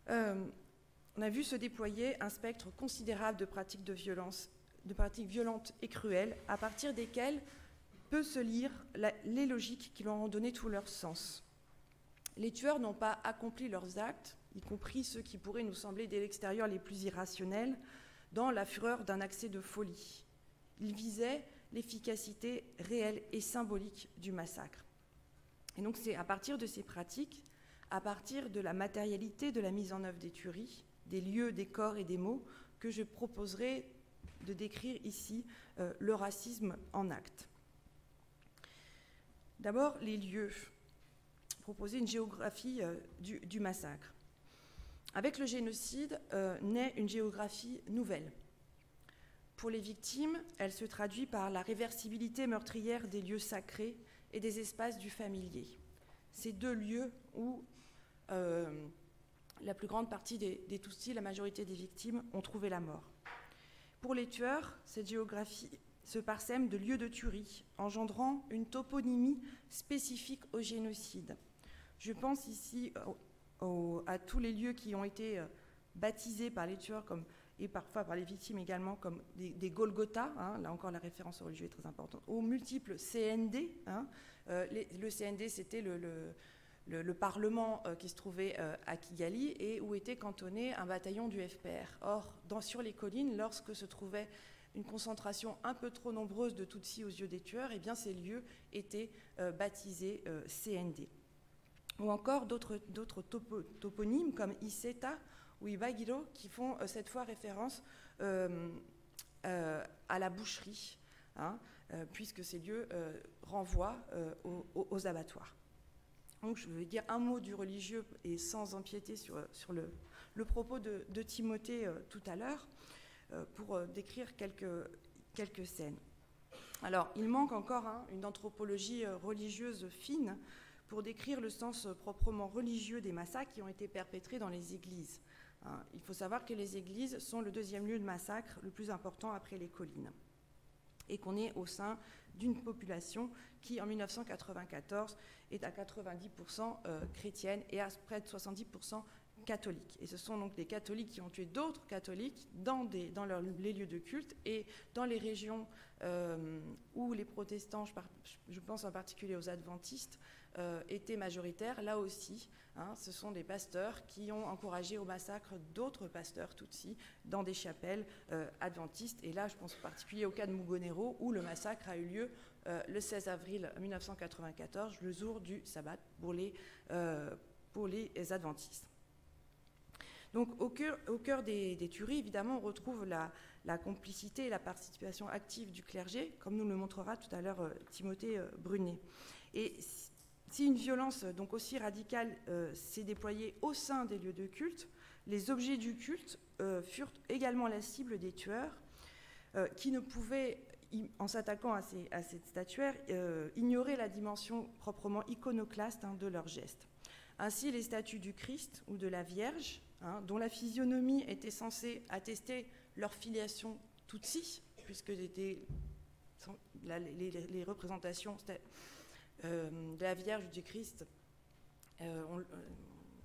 on a vu se déployer un spectre considérable de pratiques de violence, de pratiques violentes et cruelles, à partir desquelles peut se lire les logiques qui leur ont donné tout leur sens. Les tueurs n'ont pas accompli leurs actes, y compris ceux qui pourraient nous sembler dès l'extérieur les plus irrationnels, dans la fureur d'un accès de folie. Ils visaient l'efficacité réelle et symbolique du massacre. Et donc c'est à partir de ces pratiques, à partir de la matérialité de la mise en œuvre des tueries, des lieux, des corps et des mots, que je proposerai de décrire ici le racisme en actes. D'abord, les lieux. Proposer une géographie du massacre. Avec le génocide naît une géographie nouvelle. Pour les victimes, elle se traduit par la réversibilité meurtrière des lieux sacrés et des espaces du familier. Ces 2 lieux où la plus grande partie des Tutsis, la majorité des victimes, ont trouvé la mort. Pour les tueurs, cette géographie se parsème de lieux de tuerie, engendrant une toponymie spécifique au génocide. Je pense ici à tous les lieux qui ont été baptisés par les tueurs et parfois par les victimes également comme des Golgotha, là encore la référence au religieux est très importante, aux multiples CND. Le CND, c'était le parlement qui se trouvait à Kigali et où était cantonné un bataillon du FPR. Or, sur les collines, lorsque se trouvait une concentration un peu trop nombreuse de Tutsis aux yeux des tueurs, eh bien ces lieux étaient baptisés CND. ou encore d'autres toponymes comme Iseta ou Ibagiro qui font cette fois référence à la boucherie, hein, puisque ces lieux renvoient aux abattoirs. Donc je vais dire un mot du religieux et sans empiéter sur le propos de Timothée tout à l'heure pour décrire quelques scènes. Alors il manque encore une anthropologie religieuse fine pour décrire le sens proprement religieux des massacres qui ont été perpétrés dans les églises. Il faut savoir que les églises sont le deuxième lieu de massacre le plus important après les collines et qu'on est au sein d'une population qui, en 1994, est à 90% chrétienne et à près de 70% catholique. Et ce sont donc des catholiques qui ont tué d'autres catholiques dans les lieux de culte et dans les régions où les protestants, je pense en particulier aux adventistes, étaient majoritaires. Là aussi, ce sont des pasteurs qui ont encouragé au massacre d'autres pasteurs tutsis dans des chapelles adventistes. Et là, je pense en particulier au cas de Mugonero, où le massacre a eu lieu le 16 avril 1994, le jour du sabbat pour les adventistes. Donc au cœur des tueries, évidemment, on retrouve la complicité et la participation active du clergé, comme nous le montrera tout à l'heure Timothée Brunet. Et si une violence donc aussi radicale s'est déployée au sein des lieux de culte, les objets du culte furent également la cible des tueurs qui ne pouvaient, en s'attaquant à cette statuaire, ignorer la dimension proprement iconoclaste de leurs gestes. Ainsi, les statues du Christ ou de la Vierge, dont la physionomie était censée attester leur filiation tutsi, puisque les représentations de la Vierge ou du Christ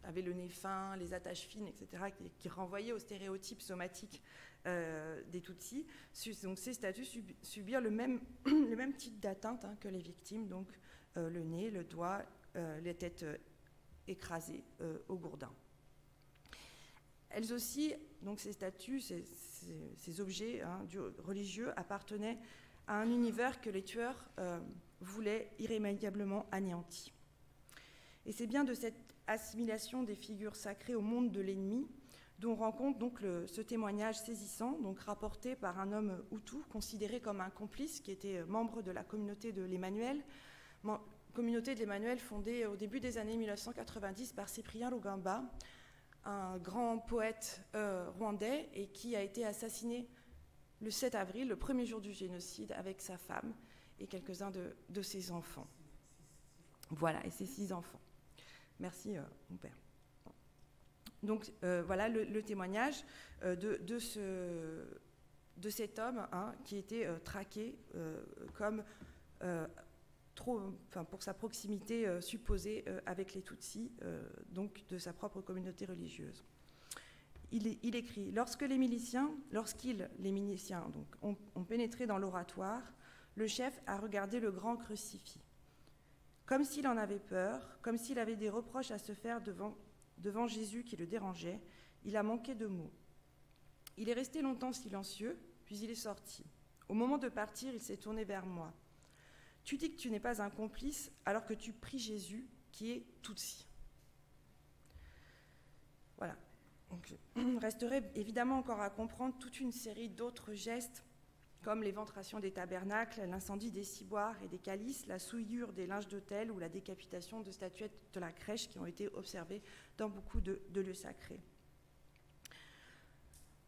avaient le nez fin, les attaches fines, etc., qui renvoyaient aux stéréotypes somatiques des Tutsis. Donc ces statues subirent le même type d'atteinte que les victimes, donc le nez, le doigt, les têtes écrasées au gourdin. Elles aussi, donc ces statues, ces objets religieux appartenaient à un univers que les tueurs voulaient irrémédiablement anéanti. Et c'est bien de cette assimilation des figures sacrées au monde de l'ennemi dont on rend compte donc ce témoignage saisissant, donc rapporté par un homme hutu considéré comme un complice qui était membre de la communauté de l'Emmanuel, fondée au début des années 1990 par Cyprien Lugamba, un grand poète rwandais, et qui a été assassiné le 7 avril, le premier jour du génocide, avec sa femme et quelques-uns de ses enfants. Voilà, et ses 6 enfants. Merci, mon père. Donc, voilà le témoignage de cet homme qui était traqué comme pour sa proximité supposée avec les Tutsis, donc de sa propre communauté religieuse. Il écrit « Lorsqu'ils, les miliciens, donc, ont pénétré dans l'oratoire, le chef a regardé le grand crucifix. Comme s'il en avait peur, comme s'il avait des reproches à se faire devant Jésus qui le dérangeait, il a manqué de mots. Il est resté longtemps silencieux, puis il est sorti. Au moment de partir, il s'est tourné vers moi. Tu dis que tu n'es pas un complice alors que tu pries Jésus qui est Tutsi. » Voilà. Donc, il resterait évidemment encore à comprendre toute une série d'autres gestes comme l'éventration des tabernacles, l'incendie des ciboires et des calices, la souillure des linges d'autel ou la décapitation de statuettes de la crèche qui ont été observées dans beaucoup de lieux sacrés.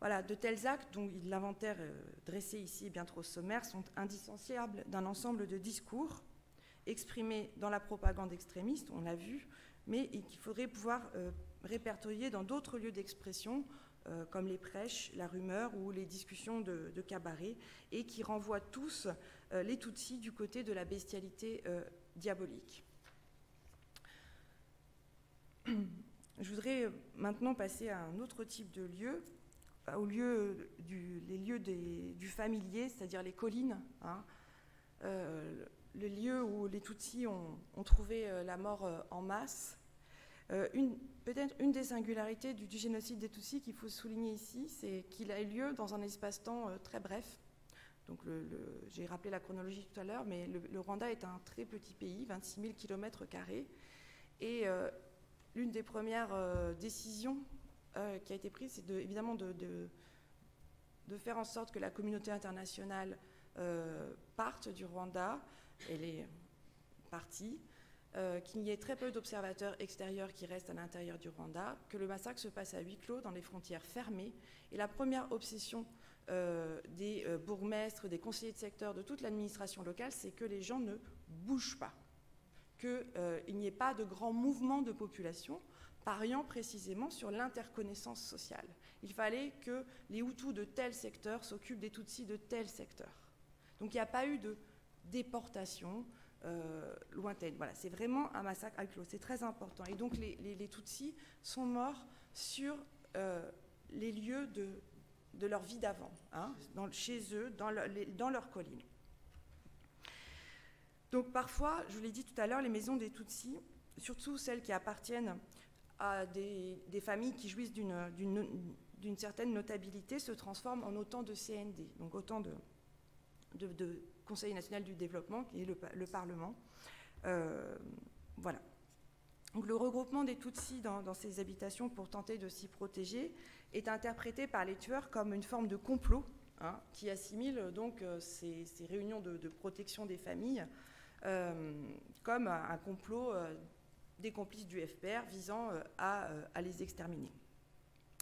Voilà, de tels actes, dont l'inventaire dressé ici est bien trop sommaire, sont indissociables d'un ensemble de discours exprimés dans la propagande extrémiste, on l'a vu, mais qu'il faudrait pouvoir répertorier dans d'autres lieux d'expression, comme les prêches, la rumeur ou les discussions de cabaret, et qui renvoient tous les Tutsis du côté de la bestialité diabolique. Je voudrais maintenant passer à un autre type de lieu, les lieux du familier, c'est-à-dire les collines, le lieu où les Tutsis ont trouvé la mort en masse. Peut-être une des singularités du génocide des Tutsis qu'il faut souligner ici, c'est qu'il a eu lieu dans un espace-temps très bref. Donc j'ai rappelé la chronologie tout à l'heure, mais le Rwanda est un très petit pays, 26 000 km², Et l'une des premières décisions qui a été prise, c'est évidemment de faire en sorte que la communauté internationale parte du Rwanda. Elle est partie. Qu'il y ait très peu d'observateurs extérieurs qui restent à l'intérieur du Rwanda, que le massacre se passe à huis clos dans les frontières fermées. Et la première obsession des bourgmestres, des conseillers de secteur, de toute l'administration locale, c'est que les gens ne bougent pas, qu'il n'y ait pas de grands mouvements de population, pariant précisément sur l'interconnaissance sociale. Il fallait que les Hutus de tel secteur s'occupent des Tutsis de tel secteur. Donc il n'y a pas eu de déportation lointaine. Voilà, c'est vraiment un massacre à huis clos, c'est très important. Et donc les Tutsis sont morts sur les lieux de leur vie d'avant, hein, chez eux, dans leurs collines. Donc parfois, je vous l'ai dit tout à l'heure, les maisons des Tutsis, surtout celles qui appartiennent à des familles qui jouissent d'une certaine notabilité, se transforment en autant de CND, donc autant de Conseil national du développement, qui est le Parlement. Voilà. Donc, le regroupement des Tutsis dans ces habitations pour tenter de s'y protéger est interprété par les tueurs comme une forme de complot, hein, qui assimile donc ces réunions de protection des familles comme un complot des complices du FPR visant à les exterminer.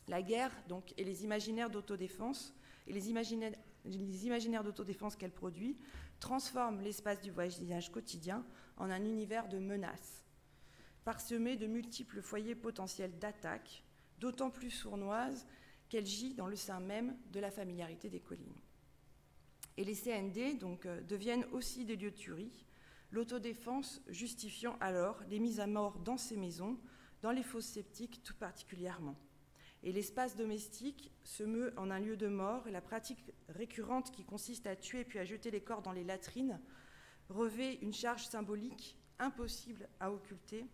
La guerre donc, et les imaginaires d'autodéfense et les imaginaires d'autodéfense qu'elle produit transforment l'espace du voisinage quotidien en un univers de menaces, parsemé de multiples foyers potentiels d'attaques, d'autant plus sournoises qu'elle gît dans le sein même de la familiarité des collines. Et les CND donc, deviennent aussi des lieux de tuerie, l'autodéfense justifiant alors les mises à mort dans ces maisons, dans les fosses septiques tout particulièrement. Et l'espace domestique se meut en un lieu de mort, et la pratique récurrente qui consiste à tuer puis à jeter les corps dans les latrines revêt une charge symbolique impossible à occulter,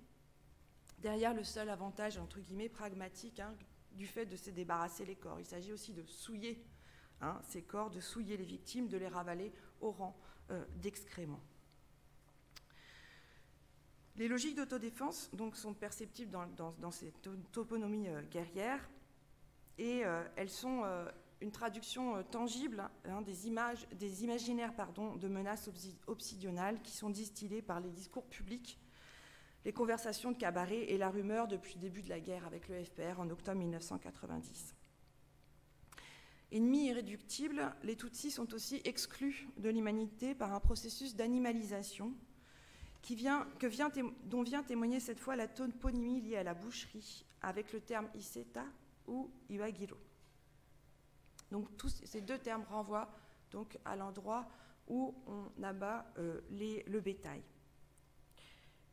derrière le seul avantage, entre guillemets, pragmatique, hein, du fait de se débarrasser les corps. Il s'agit aussi de souiller ces corps, de souiller les victimes, de les ravaler au rang d'excréments. Les logiques d'autodéfense donc, sont perceptibles dans ces toponyomies guerrières, et elles sont une traduction tangible des imaginaires de menaces obsidionales qui sont distillées par les discours publics, les conversations de cabaret et la rumeur depuis le début de la guerre avec le FPR en octobre 1990. Ennemis irréductibles, les Tutsis sont aussi exclus de l'humanité par un processus d'animalisation dont vient témoigner cette fois la toponymie liée à la boucherie avec le terme Iseta ou Iwagiro. Donc ces deux termes renvoient donc à l'endroit où on abat le bétail.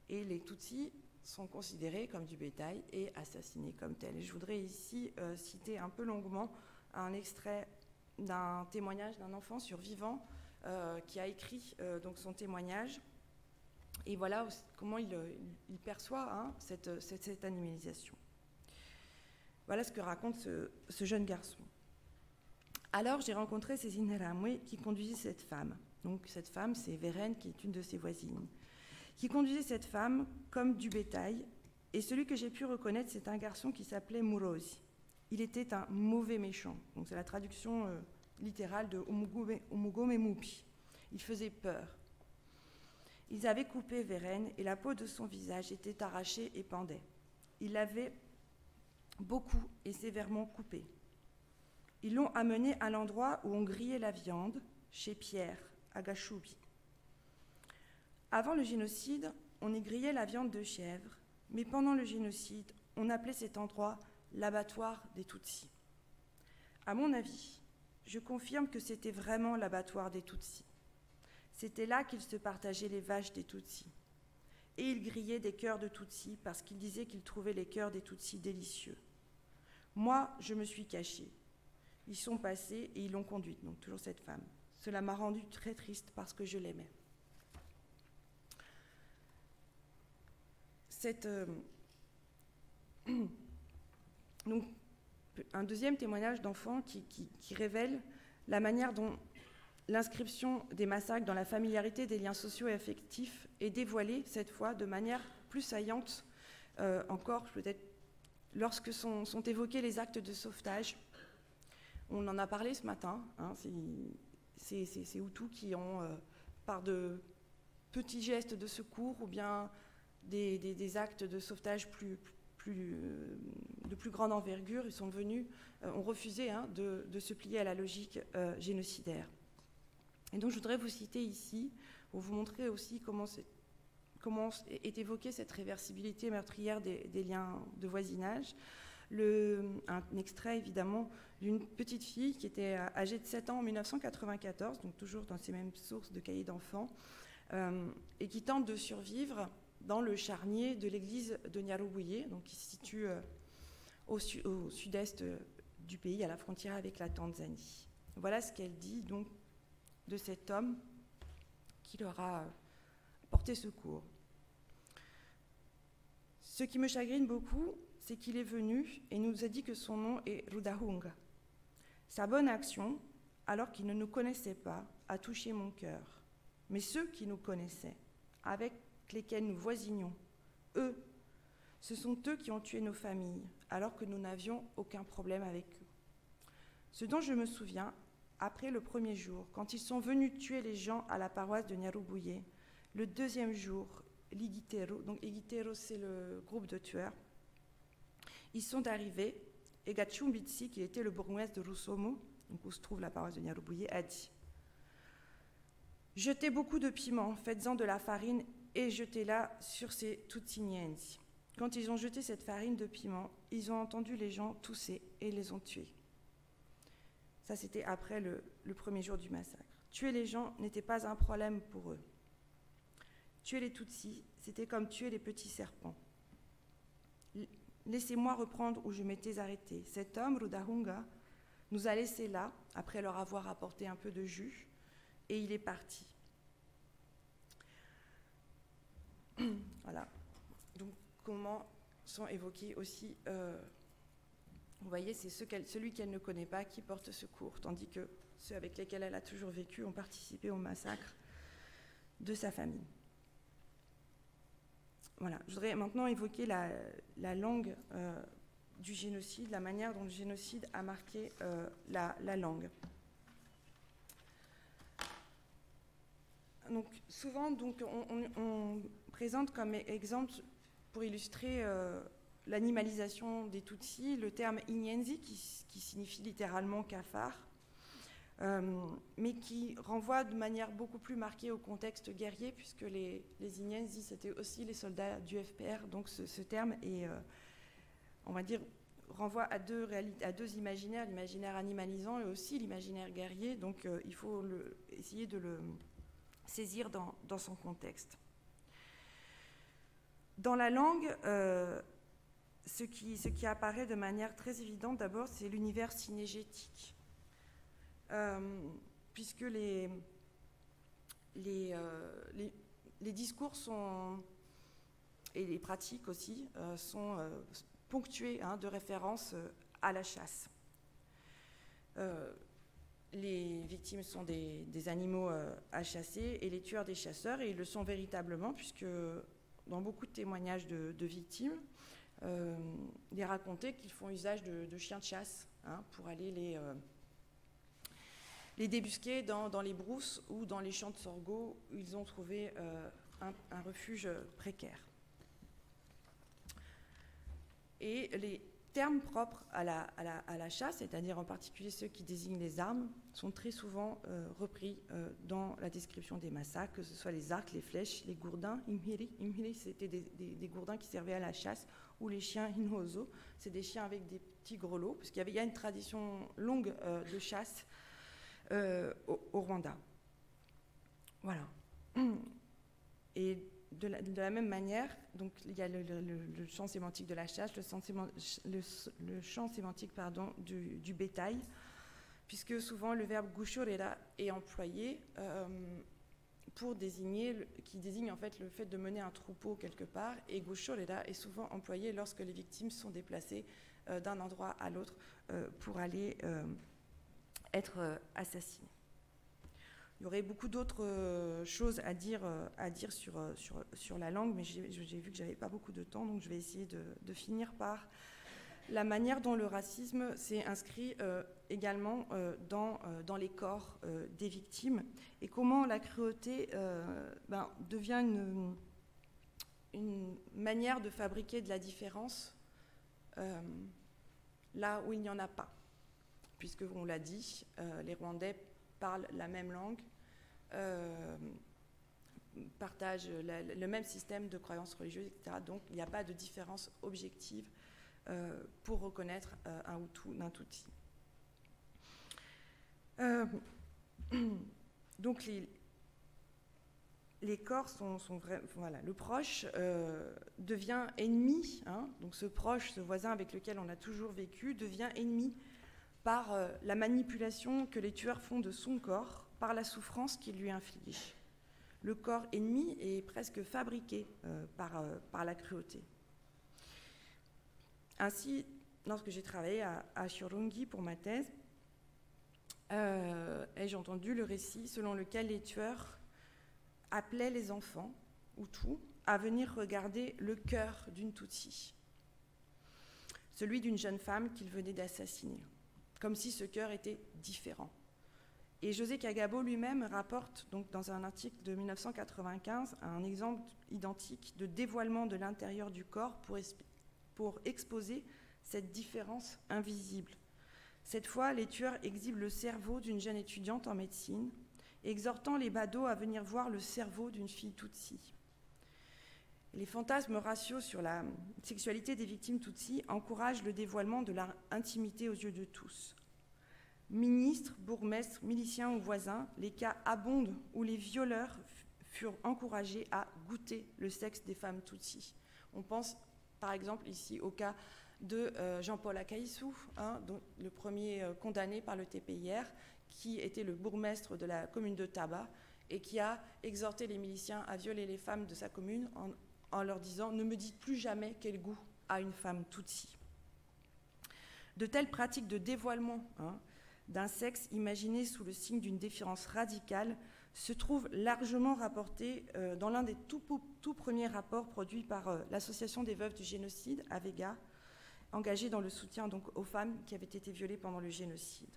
Et les Tutsis sont considérés comme du bétail et assassinés comme tels. Et je voudrais ici citer un peu longuement un extrait d'un témoignage d'un enfant survivant qui a écrit donc son témoignage. Et voilà comment il perçoit cette animalisation. Voilà ce que raconte ce jeune garçon. Alors, j'ai rencontré Cécile Ramoué qui conduisait cette femme. Donc, cette femme, c'est Vérène, qui est une de ses voisines, qui conduisait cette femme comme du bétail. Et celui que j'ai pu reconnaître, c'est un garçon qui s'appelait Murozi. Il était un mauvais méchant. Donc, c'est la traduction littérale de Umugome Mupi. Il faisait peur. Ils avaient coupé Vérène et la peau de son visage était arrachée et pendait. Ils l'avaient beaucoup et sévèrement coupée. Ils l'ont amenée à l'endroit où on grillait la viande, chez Pierre, à Gachoubi. Avant le génocide, on y grillait la viande de chèvre, mais pendant le génocide, on appelait cet endroit l'abattoir des Tutsis. À mon avis, je confirme que c'était vraiment l'abattoir des Tutsis. C'était là qu'ils se partageaient les vaches des Tutsis. Et ils grillaient des cœurs de Tutsis parce qu'ils disaient qu'ils trouvaient les cœurs des Tutsis délicieux. Moi, je me suis cachée. Ils sont passés et ils l'ont conduite, donc toujours cette femme. Cela m'a rendue très triste parce que je l'aimais. Donc, un deuxième témoignage d'enfant qui révèle la manière dont l'inscription des massacres dans la familiarité des liens sociaux et affectifs est dévoilée, cette fois, de manière plus saillante encore, peut-être, lorsque sont évoqués les actes de sauvetage, on en a parlé ce matin, hein, c'est Hutus qui ont, par de petits gestes de secours ou bien des actes de sauvetage de plus grande envergure, ils sont venus, ont refusé hein, de se plier à la logique génocidaire. Et donc je voudrais vous citer ici, pour vous montrer aussi comment est évoquée cette réversibilité meurtrière des liens de voisinage. Un extrait évidemment d'une petite fille qui était âgée de 7 ans en 1994, donc toujours dans ces mêmes sources de cahiers d'enfants, et qui tente de survivre dans le charnier de l'église de Nyaruguyé, donc qui se situe au sud-est du pays, à la frontière avec la Tanzanie. Voilà ce qu'elle dit donc de cet homme qui leur a porté secours. Ce qui me chagrine beaucoup, c'est qu'il est venu et nous a dit que son nom est Rudahunga. Sa bonne action, alors qu'il ne nous connaissait pas, a touché mon cœur. Mais ceux qui nous connaissaient, avec lesquels nous voisinions, eux, ce sont eux qui ont tué nos familles, alors que nous n'avions aucun problème avec eux. Ce dont je me souviens, après le premier jour, quand ils sont venus tuer les gens à la paroisse de Nyaruguyé, le deuxième jour, l'Igitero, donc Igitero c'est le groupe de tueurs, ils sont arrivés et Gachumbitsi, qui était le bourgmestre de Rusumo, donc où se trouve la paroisse de Nyaruguyé, a dit « Jetez beaucoup de piment, faites-en de la farine et jetez-la sur ces Tutsinyensi. » Quand ils ont jeté cette farine de piment, ils ont entendu les gens tousser et les ont tués. Ça, c'était après le premier jour du massacre. Tuer les gens n'était pas un problème pour eux. Tuer les Tutsis, c'était comme tuer les petits serpents. Laissez-moi reprendre où je m'étais arrêtée. Cet homme, Rudahunga, nous a laissés là, après leur avoir apporté un peu de jus, et il est parti. Voilà. Donc, comment sont évoqués aussi, vous voyez, c'est celui qu'elle ne connaît pas qui porte secours, tandis que ceux avec lesquels elle a toujours vécu ont participé au massacre de sa famille. Voilà. Je voudrais maintenant évoquer la langue du génocide, la manière dont le génocide a marqué la langue. Donc, souvent, on présente comme exemple, pour illustrer l'animalisation des Tutsis, le terme Inyenzi, qui signifie littéralement cafard, mais qui renvoie de manière beaucoup plus marquée au contexte guerrier, puisque les Inyenzi, c'était aussi les soldats du FPR, donc ce terme est, on va dire, renvoie à deux imaginaires, l'imaginaire animalisant et aussi l'imaginaire guerrier, donc il faut essayer de le saisir dans son contexte. Dans la langue, ce qui apparaît de manière très évidente d'abord, c'est l'univers synégétique. Puisque les discours et les pratiques aussi sont ponctués de références à la chasse. Les victimes sont des animaux à chasser et les tueurs des chasseurs, et ils le sont véritablement, puisque dans beaucoup de témoignages de victimes, il est raconté qu'ils font usage de chiens de chasse pour aller les débusquer dans les brousses ou dans les champs de sorgho où ils ont trouvé un refuge précaire. Et les termes propres à la chasse, c'est-à-dire en particulier ceux qui désignent les armes, sont très souvent repris dans la description des massacres, que ce soit les arcs, les flèches, les gourdins. Imhiri, c'était des gourdins qui servaient à la chasse, ou les chiens hinozo, c'est des chiens avec des petits grelots, parce qu'il y a une tradition longue de chasse au Rwanda. Voilà. Et de la même manière, donc, il y a le champ sémantique de la chasse, le champ sémantique du bétail, puisque souvent le verbe gushorera est employé qui désigne en fait le fait de mener un troupeau quelque part, et gushorera est souvent employé lorsque les victimes sont déplacées d'un endroit à l'autre pour aller être assassinées. Il y aurait beaucoup d'autres choses à dire sur la langue, mais j'ai vu que je n'avais pas beaucoup de temps, donc je vais essayer de finir par la manière dont le racisme s'est inscrit également dans les corps des victimes, et comment la cruauté devient une manière de fabriquer de la différence là où il n'y en a pas. Puisque, on l'a dit, les Rwandais parlent la même langue, partagent le même système de croyances religieuses, etc. Donc il n'y a pas de différence objective pour reconnaître un Hutu d'un Tutsi. Donc les corps sont voilà, le proche devient ennemi, hein, donc ce proche, ce voisin avec lequel on a toujours vécu, devient ennemi par la manipulation que les tueurs font de son corps, par la souffrance qu'ils lui infligent. Le corps ennemi est presque fabriqué par la cruauté. Ainsi, lorsque j'ai travaillé à Shyorongi pour ma thèse, ai-je entendu le récit selon lequel les tueurs appelaient les enfants, Hutus, à venir regarder le cœur d'une Tutsi, celui d'une jeune femme qu'ils venaient d'assassiner, comme si ce cœur était différent. Et José Kagabo lui-même rapporte donc dans un article de 1995 un exemple identique de dévoilement de l'intérieur du corps pour exposer cette différence invisible. Cette fois, les tueurs exhibent le cerveau d'une jeune étudiante en médecine, exhortant les badauds à venir voir le cerveau d'une fille Tutsi. Les fantasmes raciaux sur la sexualité des victimes Tutsi encouragent le dévoilement de leur intimité aux yeux de tous. Ministres, bourgmestres, miliciens ou voisins, les cas abondent où les violeurs furent encouragés à goûter le sexe des femmes Tutsi. On pense par exemple ici au cas de Jean-Paul Akaïssou, hein, le premier condamné par le TPIR, qui était le bourgmestre de la commune de Taba et qui a exhorté les miliciens à violer les femmes de sa commune en leur disant « Ne me dites plus jamais quel goût a une femme Tutsi ». De telles pratiques de dévoilement d'un sexe imaginé sous le signe d'une défiance radicale se trouvent largement rapportées dans l'un des tout premiers rapports produits par l'Association des veuves du génocide, AVEGA, engagée dans le soutien donc, aux femmes qui avaient été violées pendant le génocide.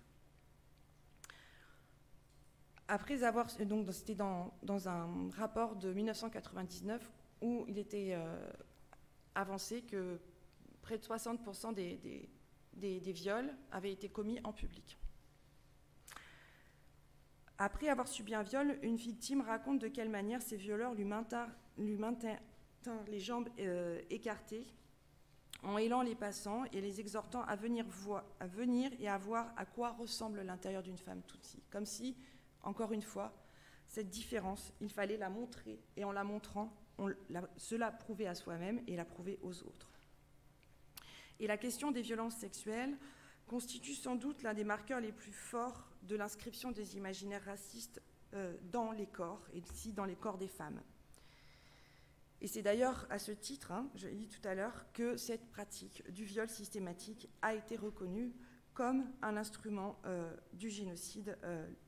Après avoir, donc c'était dans un rapport de 1999 où il était avancé que près de 60% des viols avaient été commis en public. Après avoir subi un viol, une victime raconte de quelle manière ses violeurs lui maintinrent les jambes écartées, en hélant les passants et les exhortant à venir et à voir à quoi ressemble l'intérieur d'une femme Tutsi. Comme si, encore une fois, cette différence, il fallait la montrer, et en la montrant, cela prouvait à soi-même et la prouvait aux autres. Et la question des violences sexuelles constitue sans doute l'un des marqueurs les plus forts de l'inscription des imaginaires racistes dans les corps, et ici dans les corps des femmes. Et c'est d'ailleurs à ce titre, je l'ai dit tout à l'heure, que cette pratique du viol systématique a été reconnue comme un instrument du génocide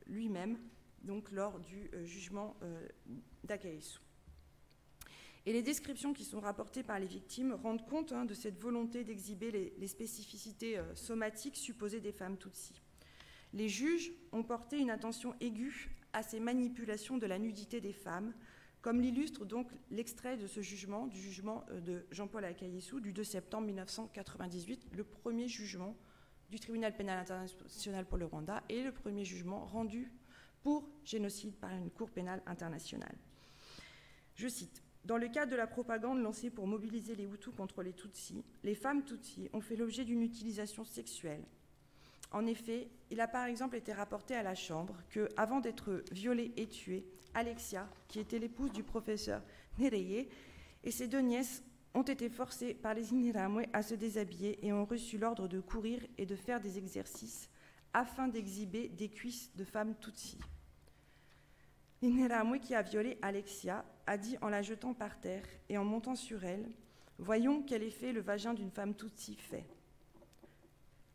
lui-même, donc lors du jugement d'Akaïssou. Et les descriptions qui sont rapportées par les victimes rendent compte de cette volonté d'exhiber les spécificités somatiques supposées des femmes Tutsi. Les juges ont porté une attention aiguë à ces manipulations de la nudité des femmes, comme l'illustre donc l'extrait de ce jugement, du jugement de Jean-Paul Akaïssou du 2 septembre 1998, le premier jugement du tribunal pénal international pour le Rwanda et le premier jugement rendu pour génocide par une cour pénale internationale. Je cite. Dans le cadre de la propagande lancée pour mobiliser les Hutus contre les Tutsis, les femmes Tutsis ont fait l'objet d'une utilisation sexuelle. En effet, il a par exemple été rapporté à la Chambre que, avant d'être violée et tuée, Alexia, qui était l'épouse du professeur Nereye, et ses deux nièces ont été forcées par les Interahamwe à se déshabiller et ont reçu l'ordre de courir et de faire des exercices afin d'exhiber des cuisses de femmes Tutsis. L'Interahamwe qui a violé Alexia a dit en la jetant par terre et en montant sur elle « Voyons quel effet le vagin d'une femme Tutsi fait ».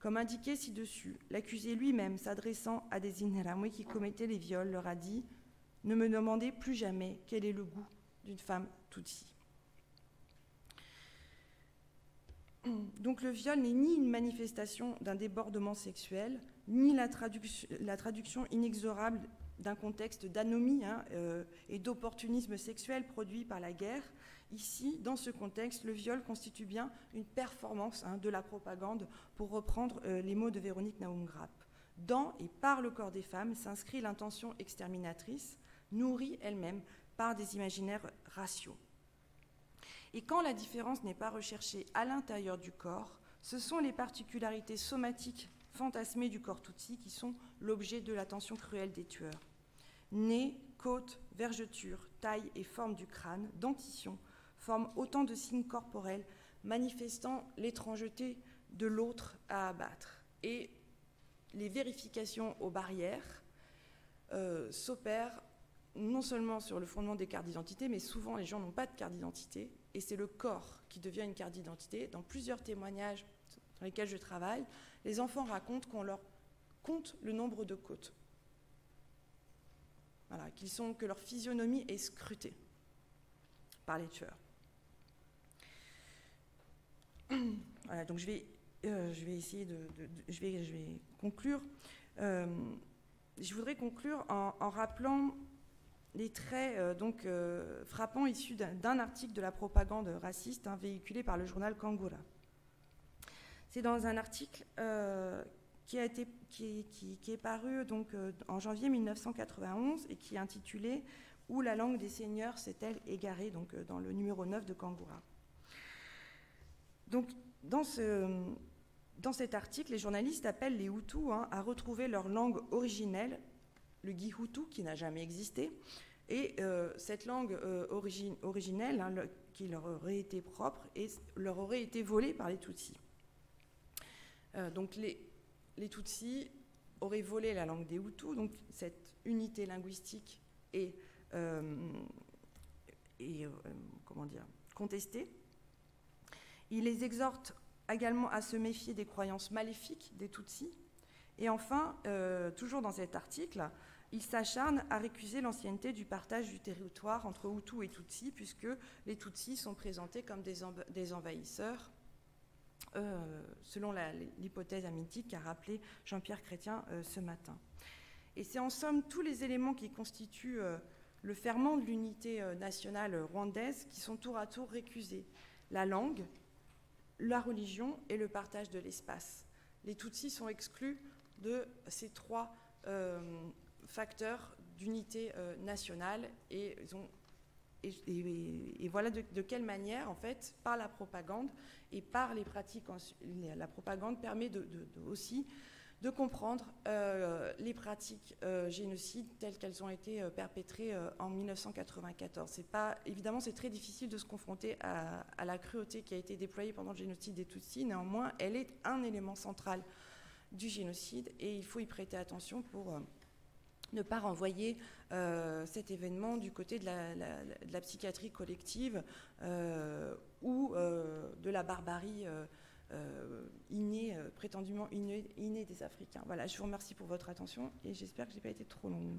Comme indiqué ci-dessus, l'accusé lui-même, s'adressant à des Interahamwe qui commettaient les viols, leur a dit « Ne me demandez plus jamais quel est le goût d'une femme Tutsi ». Donc le viol n'est ni une manifestation d'un débordement sexuel, ni la traduction inexorable d'un contexte d'anomie et d'opportunisme sexuel produit par la guerre. Ici, dans ce contexte, le viol constitue bien une performance de la propagande, pour reprendre les mots de Véronique Naumgrap. Dans et par le corps des femmes s'inscrit l'intention exterminatrice, nourrie elle-même par des imaginaires raciaux. Et quand la différence n'est pas recherchée à l'intérieur du corps, ce sont les particularités somatiques fantasmées du corps Tutsi qui sont l'objet de l'attention cruelle des tueurs. Nez, côte, vergeture, taille et forme du crâne, dentition, forment autant de signes corporels manifestant l'étrangeté de l'autre à abattre. Et les vérifications aux barrières s'opèrent non seulement sur le fondement des cartes d'identité, mais souvent les gens n'ont pas de carte d'identité, et c'est le corps qui devient une carte d'identité. Dans plusieurs témoignages dans lesquels je travaille, les enfants racontent qu'on leur compte le nombre de côtes. Voilà, que leur physionomie est scrutée par les tueurs. Voilà, donc je vais essayer je vais conclure. Je voudrais conclure en rappelant les traits frappants issus d'un article de la propagande raciste véhiculé par le journal Kangura. C'est dans un article qui est paru en janvier 1991 et qui est intitulé « Où la langue des seigneurs s'est-elle égarée ?» dans le numéro 9 de Kangura. Donc, dans cet article, les journalistes appellent les Hutus à retrouver leur langue originelle, le Gihutu, qui n'a jamais existé, et cette langue originelle qui leur aurait été propre et leur aurait été volée par les Tutsis. Donc les Tutsis auraient volé la langue des Hutus, donc cette unité linguistique est contestée. Il les exhorte également à se méfier des croyances maléfiques des Tutsis. Et enfin, toujours dans cet article, il s'acharne à récuser l'ancienneté du partage du territoire entre Hutus et Tutsis, puisque les Tutsis sont présentés comme des envahisseurs, selon l'hypothèse amitique qu'a rappelé Jean-Pierre Chrétien ce matin. Et c'est en somme tous les éléments qui constituent le ferment de l'unité nationale rwandaise qui sont tour à tour récusés. La langue, la religion et le partage de l'espace. Les Tutsis sont exclus de ces trois facteurs d'unité nationale et voilà de quelle manière, en fait, par la propagande et par les pratiques, la propagande permet aussi de comprendre les pratiques génocides telles qu'elles ont été perpétrées en 1994. Évidemment, c'est très difficile de se confronter à la cruauté qui a été déployée pendant le génocide des Tutsis. Néanmoins, elle est un élément central du génocide et il faut y prêter attention pour ne pas renvoyer cet événement du côté de la psychiatrie collective ou de la barbarie prétendument innée des Africains. Voilà, je vous remercie pour votre attention et j'espère que je n'ai pas été trop longue.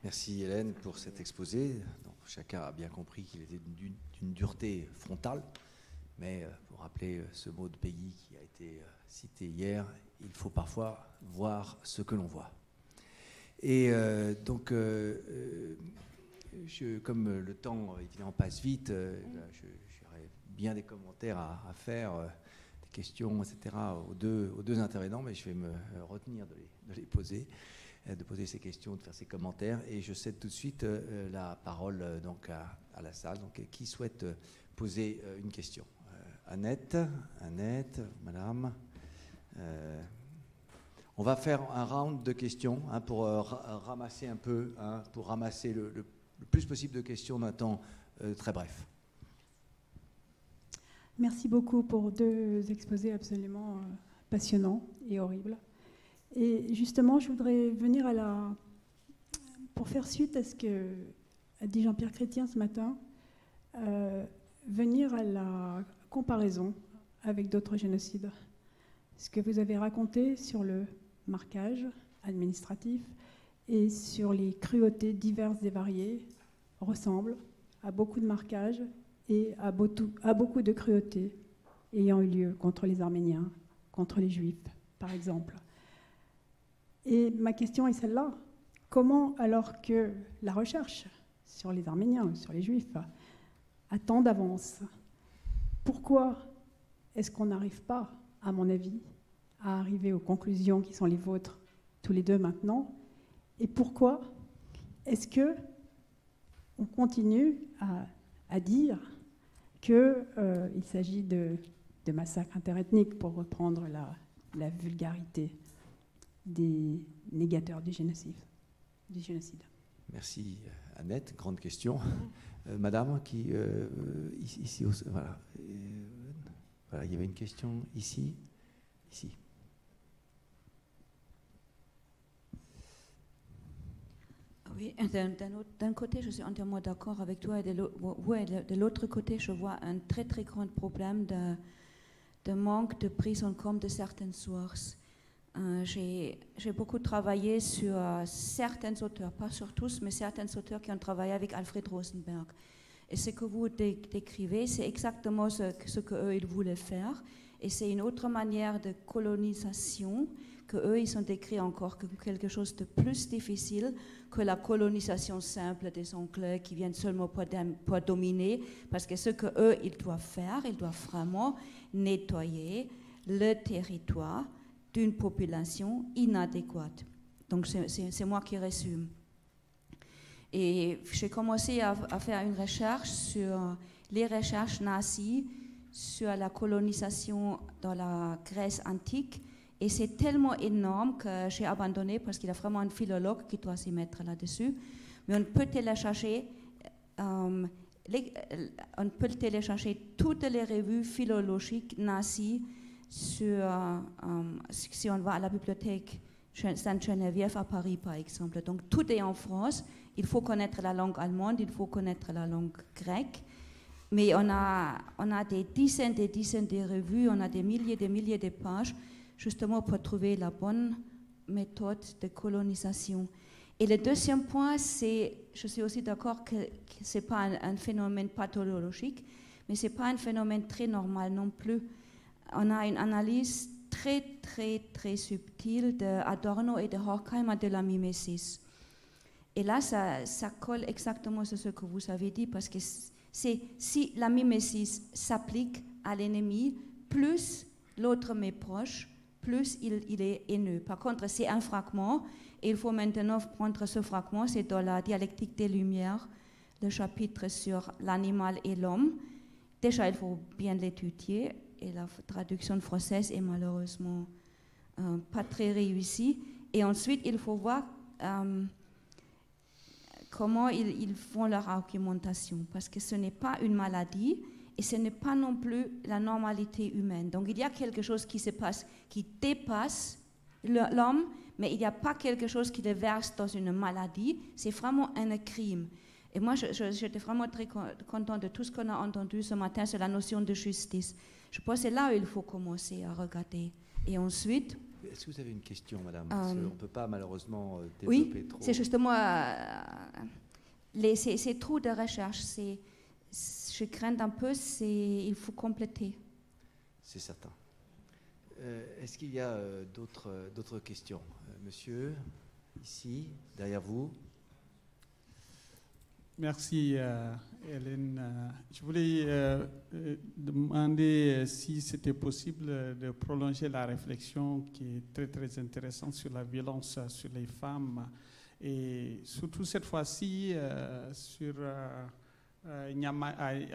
Merci Hélène pour cet exposé. Donc, chacun a bien compris qu'il était d'une dureté frontale, mais pour rappeler ce mot de pays qui a été cité hier, il faut parfois voir ce que l'on voit. Et comme le temps évidemment passe vite, j'aurais bien des commentaires à faire, des questions, etc. aux deux intervenants, mais je vais me retenir de les poser. De poser ces questions, de faire ces commentaires. Et je cède tout de suite la parole donc à la salle. Donc, qui souhaite poser une question? Annette, madame. On va faire un round de questions pour ramasser un peu, pour ramasser le plus possible de questions d'un temps très bref. Merci beaucoup pour deux exposés absolument passionnants et horribles. Et justement, je voudrais venir pour faire suite à ce qu'a dit Jean-Pierre Chrétien ce matin, venir à la comparaison avec d'autres génocides. Ce que vous avez raconté sur le marquage administratif et sur les cruautés diverses et variées ressemble à beaucoup de marquages et à beaucoup de cruautés ayant eu lieu contre les Arméniens, contre les Juifs, par exemple. Et ma question est celle-là. Comment, alors que la recherche sur les Arméniens, sur les Juifs, a tant d'avance, pourquoi est-ce qu'on n'arrive pas, à mon avis, à arriver aux conclusions qui sont les vôtres tous les deux maintenant? Et pourquoi est-ce que on continue à dire qu'il s'agit de massacres interethniques, pour reprendre la vulgarité des négateurs du génocide. Merci Annette, grande question. Madame, qui ici, voilà. Voilà, il y avait une question ici. Oui, d'un côté, je suis entièrement d'accord avec toi, et de l'autre côté, je vois un très très grand problème de manque de prise en compte de certaines sources. J'ai beaucoup travaillé sur certains auteurs, pas sur tous, mais certains auteurs qui ont travaillé avec Alfred Rosenberg. Et ce que vous décrivez, c'est exactement ce qu'eux, ils voulaient faire. Et c'est une autre manière de colonisation qu'eux, ils ont décrit encore comme quelque chose de plus difficile que la colonisation simple des Anglais qui viennent seulement pour dominer, parce que ce qu'eux, ils doivent faire, ils doivent vraiment nettoyer le territoire d'une population inadéquate. Donc c'est moi qui résume. Et j'ai commencé à faire une recherche sur les recherches nazies sur la colonisation dans la Grèce antique. Et c'est tellement énorme que j'ai abandonné parce qu'il y a vraiment un philologue qui doit s'y mettre là-dessus. Mais on peut télécharger, toutes les revues philologiques nazies sur, si on va à la bibliothèque Sainte-Geneviève à Paris, par exemple. Donc tout est en France. Il faut connaître la langue allemande, il faut connaître la langue grecque. Mais on a des dizaines de revues, on a des milliers de pages, justement pour trouver la bonne méthode de colonisation. Et le deuxième point, c'est, je suis aussi d'accord que ce n'est pas un phénomène pathologique, mais ce n'est pas un phénomène très normal non plus. On a une analyse très subtile d'Adorno et de Horkheimer de la mimésis. Et là, ça colle exactement sur ce que vous avez dit, parce que si la mimésis s'applique à l'ennemi, plus l'autre m'est proche, plus il est haineux. Par contre, c'est un fragment, et il faut maintenant prendre ce fragment, c'est dans la dialectique des Lumières, le chapitre sur l'animal et l'homme. Déjà, il faut bien l'étudier, et la traduction française est malheureusement pas très réussie. Et ensuite, il faut voir comment ils font leur argumentation, parce que ce n'est pas une maladie, et ce n'est pas non plus la normalité humaine. Donc il y a quelque chose qui se passe, qui dépasse l'homme, mais il n'y a pas quelque chose qui le verse dans une maladie, c'est vraiment un crime. Et moi, j'étais vraiment très contente de tout ce qu'on a entendu ce matin sur la notion de justice. Je pense que c'est là où il faut commencer à regarder. Et ensuite... Est-ce que vous avez une question, madame? On ne peut pas malheureusement développer trop. Oui, c'est justement ces trous de recherche. Je crains un peu, il faut compléter. C'est certain. Est-ce qu'il y a d'autres questions? Monsieur, ici, derrière vous. Merci, Hélène. Je voulais demander si c'était possible de prolonger la réflexion qui est très intéressante sur la violence sur les femmes, et surtout cette fois-ci sur à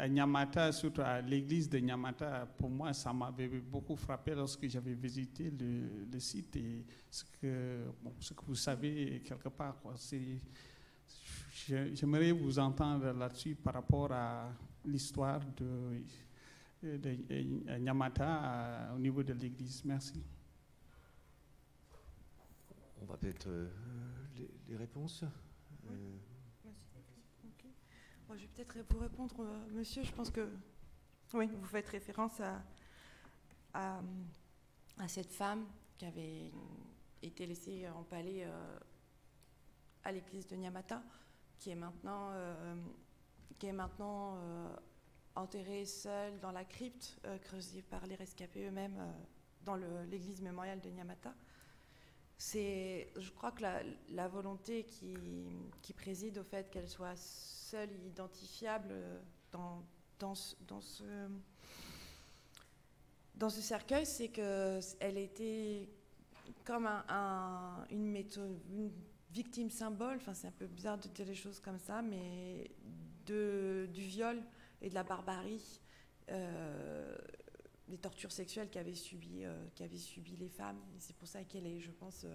Nyamata, surtout à l'église de Nyamata. Pour moi, ça m'avait beaucoup frappé lorsque j'avais visité le site, et ce que vous savez quelque part, quoi, j'aimerais vous entendre là-dessus par rapport à l'histoire de Nyamata au niveau de l'église. Merci. On va peut-être les réponses. Okay. Bon, je vais peut-être vous répondre, monsieur. Je pense que oui, vous faites référence à cette femme qui avait été laissée empaler à l'église de Nyamata, qui est maintenant enterrée seule dans la crypte creusée par les rescapés eux-mêmes dans l'église mémoriale de Nyamata. Je crois que la volonté qui préside au fait qu'elle soit seule et identifiable dans ce cercueil, c'est qu'elle était comme une victime symbole, enfin c'est un peu bizarre de dire les choses comme ça, mais du viol et de la barbarie, des tortures sexuelles qu'avaient subi les femmes. Et c'est pour ça qu'elle est, je pense,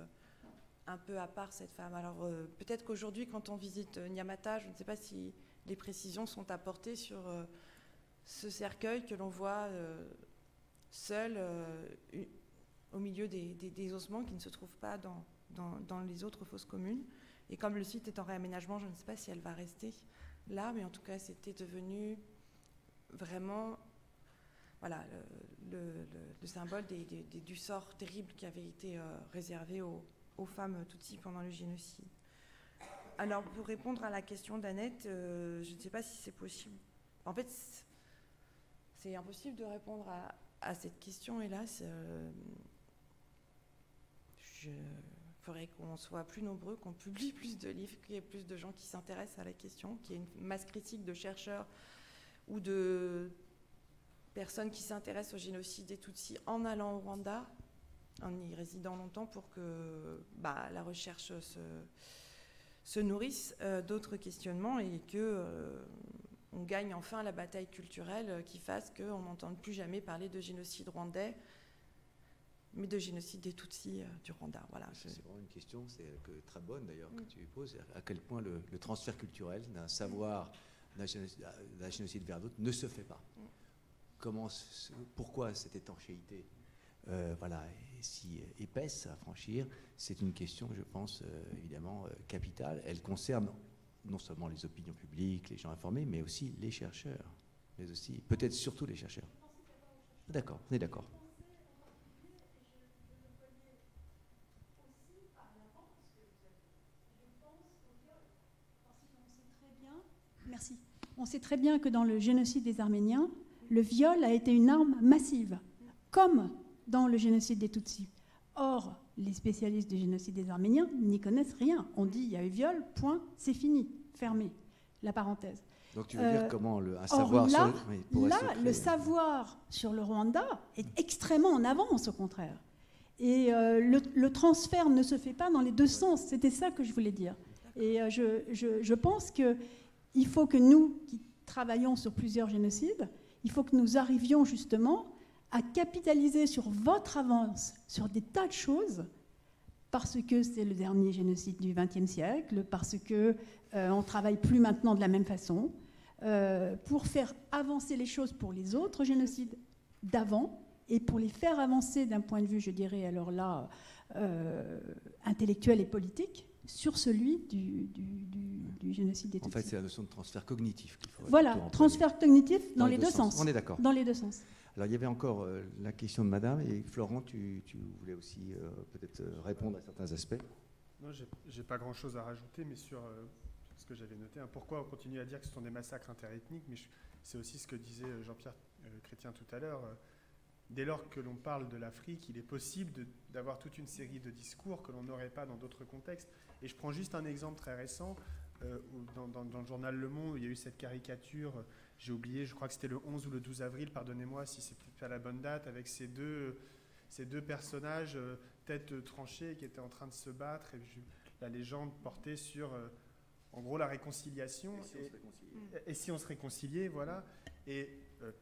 un peu à part, cette femme. Alors peut-être qu'aujourd'hui, quand on visite Nyamata, je ne sais pas si les précisions sont apportées sur ce cercueil que l'on voit seul au milieu des ossements qui ne se trouvent pas dans les autres fosses communes. Et comme le site est en réaménagement, je ne sais pas si elle va rester là, mais en tout cas, c'était devenu vraiment voilà, le symbole du sort terrible qui avait été réservé aux femmes Tutsis pendant le génocide. Alors, pour répondre à la question d'Annette, je ne sais pas si c'est possible. En fait, c'est impossible de répondre à cette question, hélas. Il faudrait qu'on soit plus nombreux, qu'on publie plus de livres, qu'il y ait plus de gens qui s'intéressent à la question, qu'il y ait une masse critique de chercheurs ou de personnes qui s'intéressent au génocide des Tutsis en allant au Rwanda, en y résidant longtemps, pour que la recherche se nourrisse d'autres questionnements et qu'on gagne enfin la bataille culturelle qui fasse qu'on n'entende plus jamais parler de génocide rwandais, mais de génocide des Tutsis du Rwanda. Voilà, c'est vraiment une question très bonne d'ailleurs que tu poses, à quel point le transfert culturel d'un savoir d'un génocide vers d'autres ne se fait pas. Pourquoi cette étanchéité est si épaisse à franchir? C'est une question, je pense, évidemment capitale. Elle concerne non seulement les opinions publiques, les gens informés, mais aussi les chercheurs, mais aussi, peut-être surtout les chercheurs. D'accord, on est d'accord. Merci. On sait très bien que dans le génocide des Arméniens, le viol a été une arme massive, comme dans le génocide des Tutsis. Or, les spécialistes du génocide des Arméniens n'y connaissent rien. On dit il y a eu viol, point, c'est fini, fermé, la parenthèse. Donc tu veux dire comment un savoir... Le savoir sur le Rwanda est extrêmement en avance, au contraire. Et le transfert ne se fait pas dans les deux sens. C'était ça que je voulais dire. Et je pense qu'il faut que nous, qui travaillons sur plusieurs génocides, il faut que nous arrivions justement à capitaliser sur votre avance, sur des tas de choses, parce que c'est le dernier génocide du XXe siècle, parce qu'on ne travaille plus maintenant de la même façon, pour faire avancer les choses pour les autres génocides d'avant, et pour les faire avancer d'un point de vue, je dirais, alors là, intellectuel et politique, sur celui du génocide des Tutsis. En fait, c'est la notion de transfert cognitif qu'il faut... Voilà, transfert cognitif dans les deux sens. On est d'accord. Dans les deux sens. Alors, il y avait encore la question de Madame, et Florent, tu voulais aussi peut-être répondre à certains aspects. Non, j'ai pas grand-chose à rajouter, mais sur ce que j'avais noté. Pourquoi on continue à dire que ce sont des massacres interethniques, mais c'est aussi ce que disait Jean-Pierre Chrétien tout à l'heure. Dès lors que l'on parle de l'Afrique, il est possible d'avoir toute une série de discours que l'on n'aurait pas dans d'autres contextes. Et je prends juste un exemple très récent. Dans le journal Le Monde, où il y a eu cette caricature, j'ai oublié, je crois que c'était le 11 ou le 12 avril, pardonnez-moi si c'est peut-être pas la bonne date, avec ces deux personnages tête tranchée qui étaient en train de se battre, et la légende portait sur, en gros, la réconciliation. Et si on se réconciliait, voilà. Et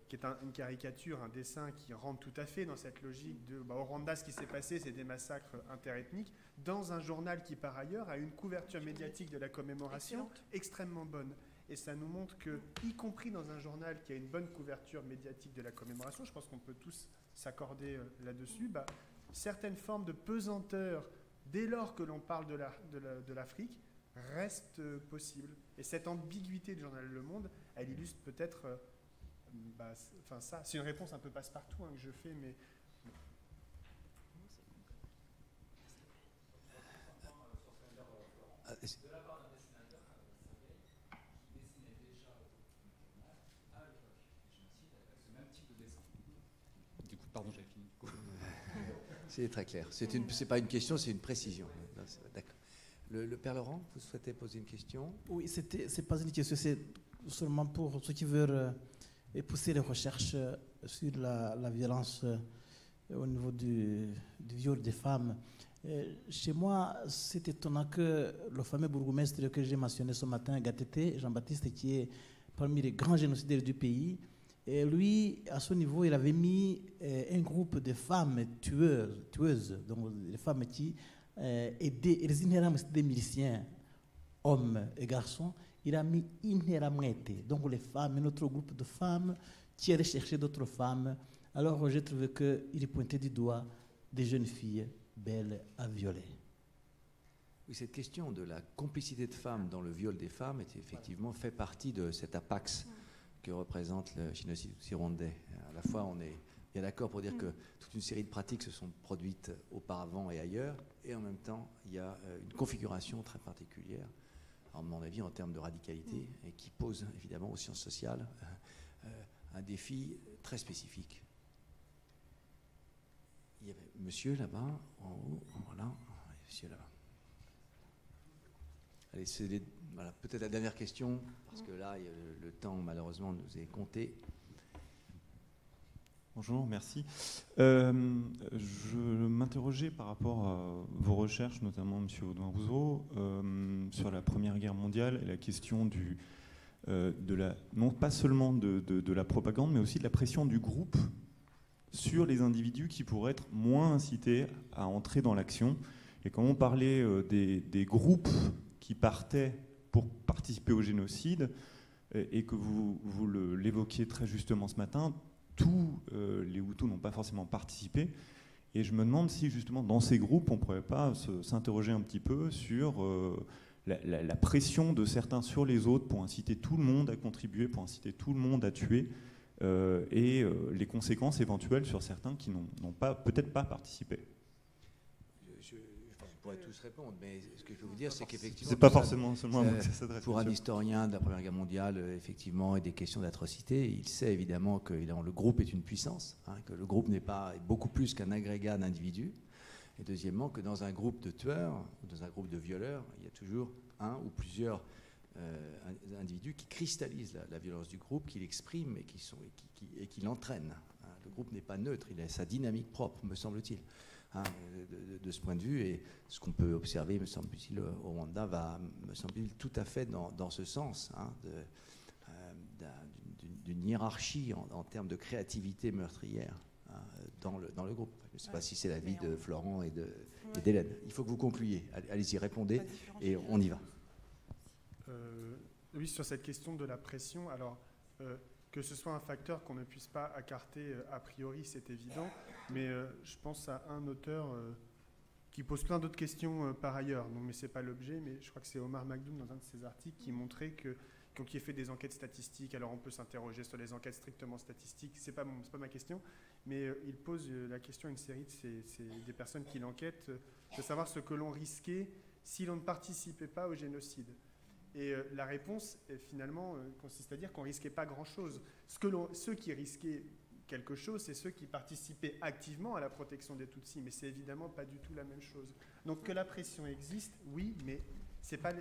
qui est une caricature, un dessin qui rentre tout à fait dans cette logique de au Rwanda, ce qui s'est passé, c'est des massacres interethniques, dans un journal qui, par ailleurs, a une couverture médiatique de la commémoration extrêmement bonne. Et ça nous montre que, y compris dans un journal qui a une bonne couverture médiatique de la commémoration, je pense qu'on peut tous s'accorder là-dessus, certaines formes de pesanteur, dès lors que l'on parle de l'Afrique, reste possible. Et cette ambiguïté du journal Le Monde, elle illustre peut-être ça. C'est une réponse un peu passe-partout que je fais, mais... Pardon, j'avais fini. C'est très clair. C'est pas une question, c'est une précision. D'accord. Le Père Laurent, vous souhaitez poser une question? Oui, c'est pas une question, c'est seulement pour ceux qui veulent pousser les recherches sur la violence au niveau du viol des femmes. Chez moi, c'est étonnant que le fameux bourgmestre que j'ai mentionné ce matin, Gatete, Jean-Baptiste, qui est parmi les grands génocidaires du pays, et lui, à ce niveau, il avait mis un groupe de femmes tueuses, donc des femmes qui aidaient, les inhérents des miliciens, hommes et garçons, il a mis inhéramente, donc les femmes, un autre groupe de femmes qui allaient chercher d'autres femmes. Alors j'ai trouvé qu'il pointait du doigt des jeunes filles belles à violer. Oui, cette question de la complicité de femmes dans le viol des femmes est effectivement fait partie de cet apax que représente le génocide rwandais. À la fois, on est bien d'accord pour dire que toute une série de pratiques se sont produites auparavant et ailleurs, et en même temps, il y a une configuration très particulière, à mon avis, en termes de radicalité, et qui pose évidemment aux sciences sociales un défi très spécifique. Il y avait monsieur là-bas, en haut, voilà, monsieur là-bas. Allez, voilà, peut-être la dernière question, parce que là, le temps, malheureusement, nous est compté. Bonjour, merci. Je m'interrogeais par rapport à vos recherches, notamment M. Audouin-Rousseau, sur la Première Guerre mondiale et la question non pas seulement de la propagande, mais aussi de la pression du groupe sur les individus qui pourraient être moins incités à entrer dans l'action. Et quand on parlait des groupes qui partaient pour participer au génocide, et que vous l'évoquiez très justement ce matin, tous les Hutus n'ont pas forcément participé. Et je me demande si justement dans ces groupes, on ne pourrait pas s'interroger un petit peu sur la pression de certains sur les autres pour inciter tout le monde à contribuer, pour inciter tout le monde à tuer, et les conséquences éventuelles sur certains qui n'ont peut-être pas participé. Je pourrais tous répondre, mais ce que je veux vous dire, c'est qu'effectivement... C'est pas forcément seulement à moi que ça s'adresse. Pour un historien de la Première Guerre mondiale, effectivement, et des questions d'atrocité, il sait évidemment que le groupe est une puissance, que le groupe n'est pas beaucoup plus qu'un agrégat d'individus, et deuxièmement, que dans un groupe de tueurs, ou dans un groupe de violeurs, il y a toujours un ou plusieurs individus qui cristallisent la violence du groupe, qui l'expriment et qui l'entraînent. Le groupe n'est pas neutre, il a sa dynamique propre, me semble-t-il. De ce point de vue, et ce qu'on peut observer, me semble-t-il, au Rwanda va, me semble-t-il, tout à fait dans ce sens, d'une hiérarchie en termes de créativité meurtrière dans le groupe. Je ne sais pas si c'est l'avis de Florent et d'Hélène. Il faut que vous concluiez. Allez-y, répondez, et on y va. Oui, sur cette question de la pression, alors... que ce soit un facteur qu'on ne puisse pas écarter a priori, c'est évident, mais je pense à un auteur qui pose plein d'autres questions par ailleurs, donc, mais ce n'est pas l'objet, mais je crois que c'est Omar Magdoum dans un de ses articles qui montrait qui a fait des enquêtes statistiques. Alors on peut s'interroger sur les enquêtes strictement statistiques, c'est pas ma question, mais il pose la question à une série des personnes qui l'enquêtent, de savoir ce que l'on risquait si l'on ne participait pas au génocide. Et la réponse, finalement, consiste à dire qu'on ne risquait pas grand-chose. Ceux qui risquaient quelque chose, c'est ceux qui participaient activement à la protection des Tutsis, mais c'est évidemment pas du tout la même chose. Donc que la pression existe, oui, mais c'est pas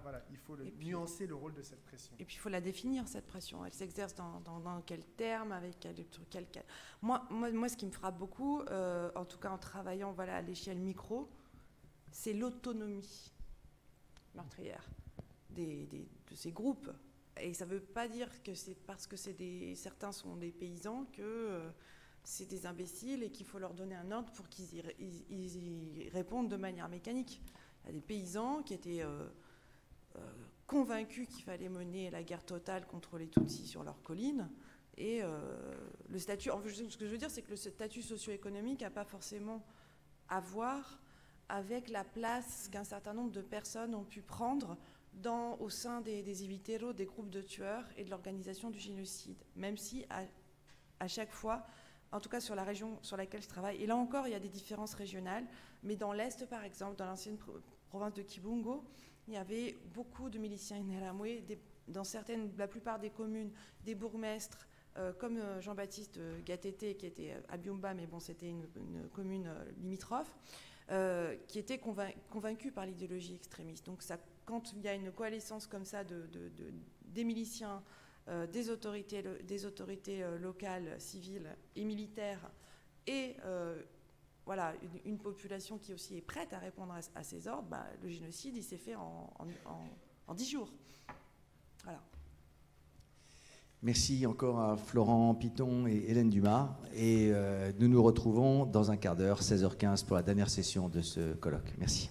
voilà, il faut nuancer le rôle de cette pression. Et puis il faut la définir, cette pression. Elle s'exerce dans quel terme, avec quel moi, ce qui me frappe beaucoup, en tout cas en travaillant à l'échelle micro, c'est l'autonomie meurtrière de ces groupes. Et ça ne veut pas dire que c'est parce que certains sont des paysans que c'est des imbéciles et qu'il faut leur donner un ordre pour qu'ils y répondent de manière mécanique. Il y a des paysans qui étaient convaincus qu'il fallait mener la guerre totale contre les Tutsis sur leur colline. Et le statut, ce que je veux dire, c'est que le statut socio-économique n'a pas forcément à voir avec la place qu'un certain nombre de personnes ont pu prendre au sein des Eviteros, des groupes de tueurs et de l'organisation du génocide, même si à chaque fois, en tout cas sur la région sur laquelle je travaille, et là encore il y a des différences régionales, mais dans l'Est par exemple, dans l'ancienne province de Kibungo, il y avait beaucoup de miliciens Imbonerakure, dans la plupart des communes, des bourgmestres, comme Jean-Baptiste Gatete, qui était à Byumba, mais bon, c'était une commune limitrophe, qui étaient convaincus par l'idéologie extrémiste. Donc quand il y a une coalescence comme ça des miliciens, des autorités locales, civiles et militaires, et voilà, une population qui aussi est prête à répondre à ces ordres, bah, le génocide, il s'est fait en 10 jours. Voilà. Merci encore à Florent Piton et Hélène Dumas. Et nous nous retrouvons dans un quart d'heure, 16h15, pour la dernière session de ce colloque. Merci.